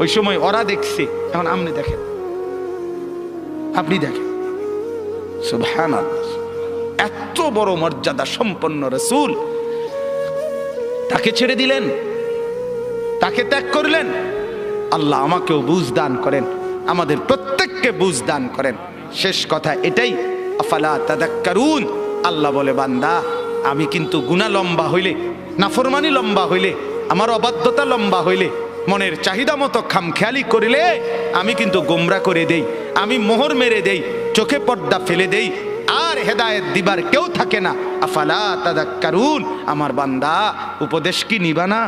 Speaker 1: ওই সময় ওরা দেখছে, এখন আপনি দেখেন, আপনি দেখেন। সুবহানাল্লাহ, এত বড় মর্যাদা সম্পন্ন রাসূল, তাকে ছেড়ে দিলেন, তাকে ত্যাগ করলেন। আল্লাহ আমাকেও বুঝ দান করেন, আমাদের প্রত্যেককে বুঝ দান করেন। শেষ কথা এটাই, আফালা তাদাক্কারুন। আল্লাহ বলে, বান্দা আমি কিন্তু গুনাহ লম্বা হইলে, নাফরমানি লম্বা হইলে, আমার অবাধ্যতা লম্বা হইলে, মনের চাহিদা মতো খামখেয়ালি করিলে আমি কিন্তু গোমরা করে দেই, আমি মোহর মেরে দেই, চোখে পর্দা ফেলে দেই, আর হেদায়েত দিবার কেউ থাকে না। আফালা তাদাক্কারুন। আমার বান্দা উপদেশ কি নিবা না?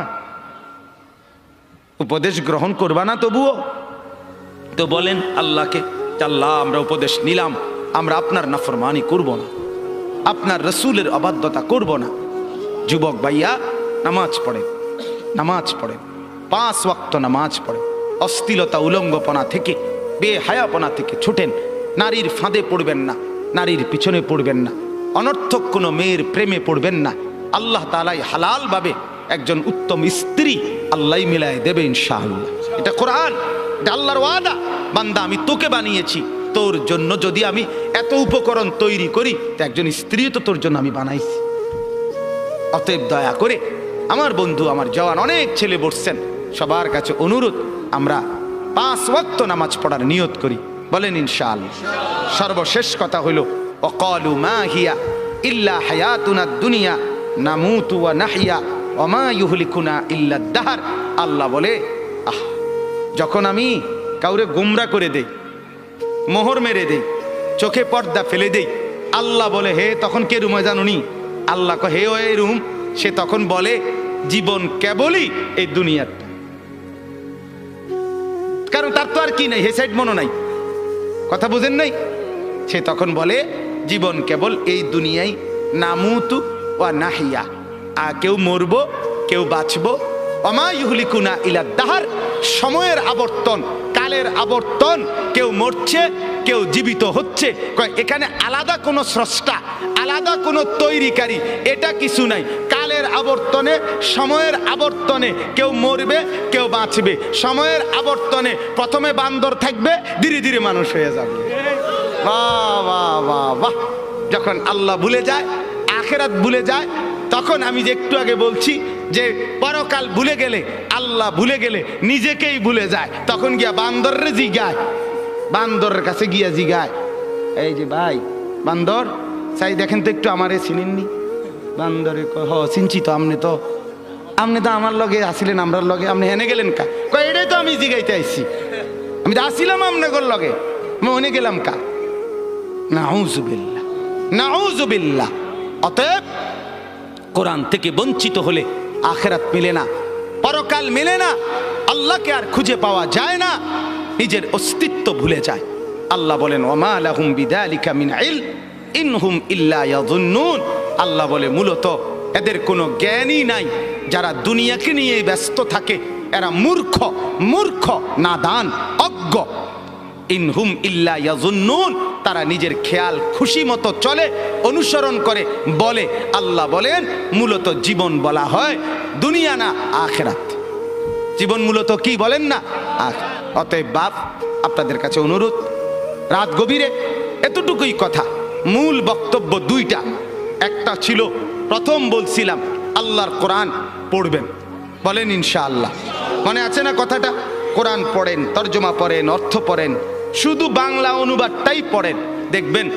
Speaker 1: উপদেশ গ্রহণ করবা না? তবুও তো বলেন আল্লাহকে, আল্লাহ আমরা উপদেশ নিলাম, আমরা আপনার নাফরমানি করব না, আপনার রসুলের অবাধ্যতা করব না। যুবক ভাইয়া, নামাজ পড়েন, নামাজ পড়েন, 5 ওয়াক্ত নামাজ পড়েন, অশ্লীলতা উলঙ্গপনা থেকে, বেহায়াপনা থেকে ছুটেন, নারীর ফাঁদে পড়বেন না, নারীর পিছনে পড়বেন না, অনর্থক কোনো মেয়ের প্রেমে পড়বেন না। আল্লাহ তাআলাই হালাল ভাবে একজন উত্তম স্ত্রী আল্লাহ মিলায় দেবে ইনশাআল্লাহ। এটা কোরআন, এটা আল্লাহর ওয়াদা। বান্দা আমি তোকে বানিয়েছি, তোর জন্য যদি আমি এত উপকরণ তৈরি করি, তো একজন স্ত্রী তো তোর জন্য আমি বানাইছি। অতএব দয়া করে আমার বন্ধু, আমার জওয়ান অনেক ছেলে বসছেন, সবার কাছে অনুরোধ, আমরা 5 ওয়াক্ত নামাজ পড়ার নিয়ত করি, বলেন ইনশাআল্লাহ। সর্বশেষ কথা হলো, ওয়াকালু মা হিয়া ইল্লা হায়াতুনা দুনিয়া নামুতু ওয়া নাহইয়া ওয়া মা ইউহলিকুনা ইল্লা দাহর। আল্লাহ বলে, যখন আমি কাউরে গোমরা করে দেই, মোহর মেরে দেই, চোখে পর্দা ফেলে দেই, আল্লাহ বলে, হে তখন কে রুম হয় জানুনি? আল্লাহ হে ওই রুম। সে তখন বলে, জীবন কেবলই এই দুনিয়াটা, কারণ তার তো আর কি নাই, হে সাইড মনো নাই, কথা বুঝেন নাই? সে তখন বলে, জীবন কেবল এই দুনিয়াই, নামুতু ওয়া নাহিয়া, কেউ মরবো কেউ বাঁচবো, ওমা ইউহলিকুনা ইলা দাহর, সময়ের আবর্তন, কালের আবর্তন, কেউ মরছে কেউ জীবিত হচ্ছে। এখানে আলাদা কোনো স্রষ্টা, আলাদা কোনো তৈরিকারী, এটা কিছু নাই। কালের আবর্তনে, সময়ের আবর্তনে কেউ মরবে কেউ বাঁচবে। সময়ের আবর্তনে প্রথমে বান্দর থাকবে, ধীরে ধীরে মানুষ হয়ে যাবে। বাহ বাহ বাহ বাহ। যখন আল্লাহ ভুলে যায়, আখেরাত ভুলে যায়, তখন আমি যে একটু আগে বলছি যে পরকাল ভুলে গেলে, আল্লাহ ভুলে গেলে নিজেকেই ভুলে যায়, তখন গিয়া বান্দরে জিগায়, বান্দরের কাছে গিয়া জিগায়, এই যে ভাই বান্দর, চাই দেখেন তো একটু আমারে চিনেননি? বান্দরে কয়, হ চিনছি তো, আপনি তো আমার লগে আসিলেন, আমরার লগে, আপনি হেনে গেলেন কা? কয় এটাই তো আমি জিগাইতে আইছি, আমি তো আসিলাম আপনার লগে, আমি হেনে গেলাম কা? নাউযুবিল্লাহ, নাউযুবিল্লাহ। অতএব কোরআন থেকে বঞ্চিত হলে আখেরাত মিলে না, পরকাল মিলে না, আল্লাহকে আর খুঁজে পাওয়া যায় না, নিজের অস্তিত্ব ভুলে যায়। আল্লাহ বলেন, ওয়ামা লাহুম বিযালিকা মিন ইলম ইনহুম ইল্লা ইয়াযুন্নুন। আল্লাহ বলে, মূলত এদের কোনো জ্ঞানই নাই। যারা দুনিয়াকে নিয়ে ব্যস্ত থাকে, এরা মূর্খ, মূর্খ, নাদান, অজ্ঞ। ইনহুম ইল্লা ইয়াজুন্নুন, তারা নিজের খেয়াল খুশি মতো চলে, অনুসরণ করে, বলে। আল্লাহ বলেন মূলত জীবন বলা হয় দুনিয়া না আখিরাত। জীবন মূলত কি বলেন না? অতএব বাপ, আপনাদের কাছে অনুরোধ, রাত গভীরে এতটুকুই কথা। মূল বক্তব্য দুইটা। একটা ছিল, প্রথম বলছিলাম আল্লাহর কোরআন পড়বেন, বলেন ইনশাআল্লাহ। মনে আছে না কথাটা? কোরআন পড়েন, তর্জমা পড়েন, অর্থ পড়েন, শুধু বাংলা অনুবাদটাই পড়েন, দেখবেন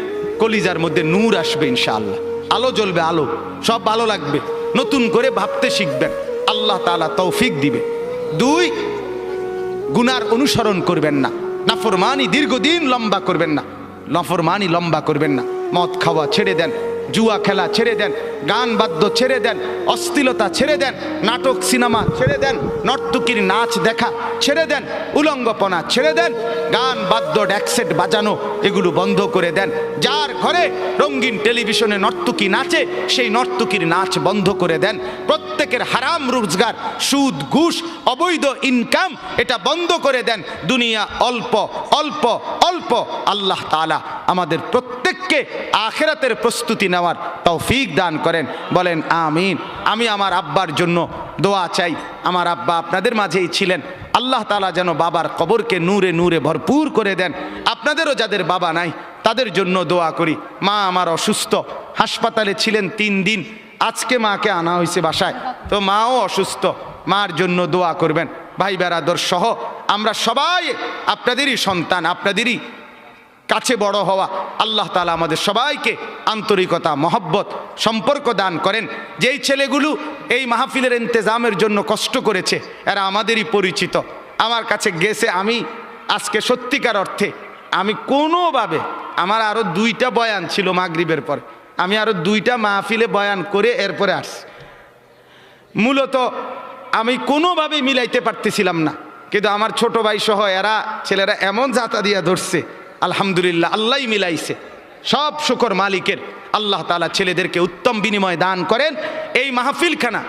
Speaker 1: কলিজার মধ্যে নূর আসবে ইনশাআল্লাহ, আলো জ্বলবে, আলো, সব ভালো লাগবে, নতুন করে ভাবতে শিখবেন, আল্লাহ তাআলা তৌফিক দিবে। দুই, গুনার অনুসরণ করবেন না, নাফরমানি দীর্ঘদিন লম্বা করবেন না, নাফরমানি লম্বা করবেন না। মদ খাওয়া ছেড়ে দেন, জুয়া খেলা ছেড়ে দেন, গান বাদ্য ছেড়ে দেন, অশ্লীলতা ছেড়ে দেন, নাটক সিনেমা ছেড়ে দেন, নর্তকীর নাচ দেখা ছেড়ে দেন, উলঙ্গপনা ছেড়ে দেন, গান বাদ্য ড্যাকসেট বাজানো এগুলো বন্ধ করে দেন। যার ঘরে রঙিন টেলিভিশনে নর্তকী নাচে, সেই নর্তকীর নাচ বন্ধ করে দেন। প্রত্যেকের হারাম রোজগার, সুদ, ঘুষ, অবৈধ ইনকাম, এটা বন্ধ করে দেন। দুনিয়া অল্প অল্প অল্প। আল্লাহ তাআলা আমাদের প্রত্যেককে আখিরাতের প্রস্তুতি নেওয়ার তৌফিক দান করেন, বলেন আমিন। আমি আমার আব্বার জন্য দোয়া চাই। আমার আব্বা আপনাদের মাঝেই ছিলেন, আল্লাহ তাআলা যেন বাবার কবরকে নূরে নূরে ভরপুর করে দেন। আপনাদেরও যাদের বাবা নাই তাদের জন্য দোয়া করি। মা আমার অসুস্থ, হাসপাতালে ছিলেন 3 দিন, আজকে মাকে আনা হয়েছে বাসায়, তো মাও অসুস্থ, মার জন্য দোয়া করবেন। ভাই বেরাদর সহ আমরা সবাই আপনাদেরই সন্তান, আপনাদেরই কাছে বড় হওয়া। আল্লাহ তাআলা আমাদের সবাইকে আন্তরিকতা, মহব্বত, সম্পর্ক দান করেন। যেই ছেলেগুলো এই মাহফিলের ইন্তেজামের জন্য কষ্ট করেছে, এরা আমাদেরই পরিচিত, আমার কাছে গেছে। আমি আজকে সত্যিকার অর্থে আমি কোনোভাবে, আমার আরও 2টা বয়ান ছিল মাগরিবের পর, আমি আরও 2টা মাহফিলে বয়ান করে এরপরে আসছি। মূলত আমি কোনোভাবেই মিলাইতে পারতেছিলাম না, কিন্তু আমার ছোট ভাই সহ এরা ছেলেরা এমন জাতা দিয়া ধরছে, আলহামদুলিল্লাহ, আল্লাহই মিলাইছে। সব শুকর মালিকের। আল্লাহ তাআলা ছেলেদেরকে উত্তম বিনিময় দান করেন। এই মাহফিলখানা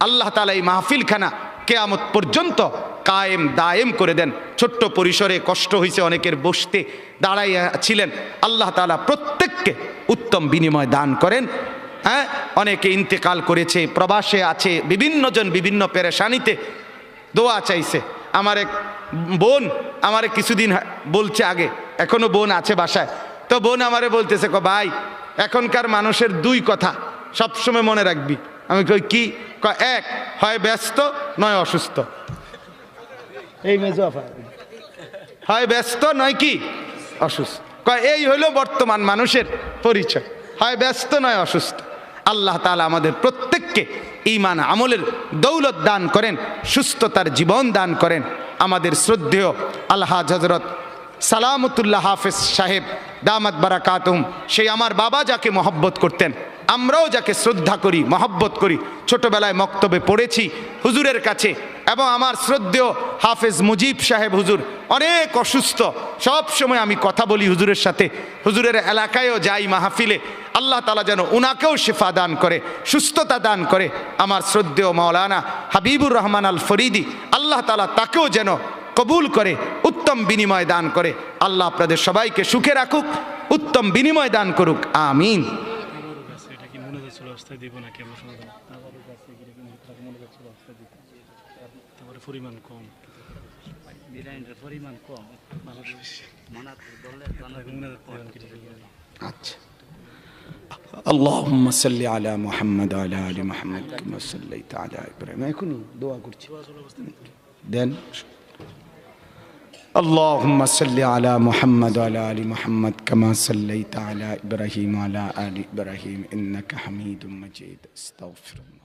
Speaker 1: আল্লাহ তাআলা এই মাহফিলখানা কিয়ামত পর্যন্ত কায়েম দায়েম করে দেন। ছোট্ট পরিসরে কষ্ট হয়েছে অনেকের, বসতে দাঁড়াইয়া ছিলেন, আল্লাহ তাআলা প্রত্যেককে উত্তম বিনিময় দান করেন। হ্যাঁ, অনেকে ইন্তেকাল করেছে, প্রবাসে আছে, বিভিন্ন জন বিভিন্ন পেরেশানিতে দোয়া চাইছে। আমার এক বোন আমারে কিছুদিন বলছে আগে, এখনো বোন আছে বাসায়, তো বোন আমারে বলতেছে, ভাই এখনকার মানুষের 2 কথা সবসময় মনে রাখবি। আমি কই কি? এক, হয় ব্যস্ত নয় অসুস্থ। এই মেজোফা, হয় ব্যস্ত নয় কি অসুস্থ। এই হইল বর্তমান মানুষের পরিচয়, হয় ব্যস্ত নয় অসুস্থ। আল্লাহ তাআলা আমাদের প্রত্যেককে ঈমান আমলের দৌলত দান করেন, সুস্থতার জীবন দান করেন। আমাদের শ্রদ্ধেয় আলহাজ হযরত সালামতুল্লাহ হাফেজ সাহেব দামাত বারাকাতুহুম, সেই আমার বাবা যাকে মহব্বত করতেন, আমরাও যাকে শ্রদ্ধা করি, মহব্বত করি, ছোটবেলায় মক্তবে পড়েছি হুজুরের কাছে। এবং আমার শ্রদ্ধেয় হাফেজ মুজিব সাহেব হুজুর অনেক অসুস্থ, সব সময় আমি কথা বলি হুজুরের সাথে, হুজুরের এলাকায়ও যাই মাহফিলে। আল্লাহ তাআলা যেন উনাকেও শিফা দান করে, সুস্থতা দান করে। আমার শ্রদ্ধেয় মাওলানা হাবিবুর রহমান আল ফরিদি, আল্লাহ তাআলা তাকেও যেন কবুল করে, উত্তম বিনিময় দান করে। আল্লাহ আপনাদের সবাইকে সুখে রাখুক, উত্তম বিনিময় দান করুক, আমিন।
Speaker 2: পরিমাণ কম, পরিমাণ কম,
Speaker 1: আচ্ছা। اللهم صل على محمد وعلى آل محمد كما صليت على إبراهيم। এখনই দোয়া করছি দেন। اللهم صل على محمد وعلى آل محمد كما صليت على إبراهيم وعلى آل إبراهيم إنك حميد مجيد. استغفر الله.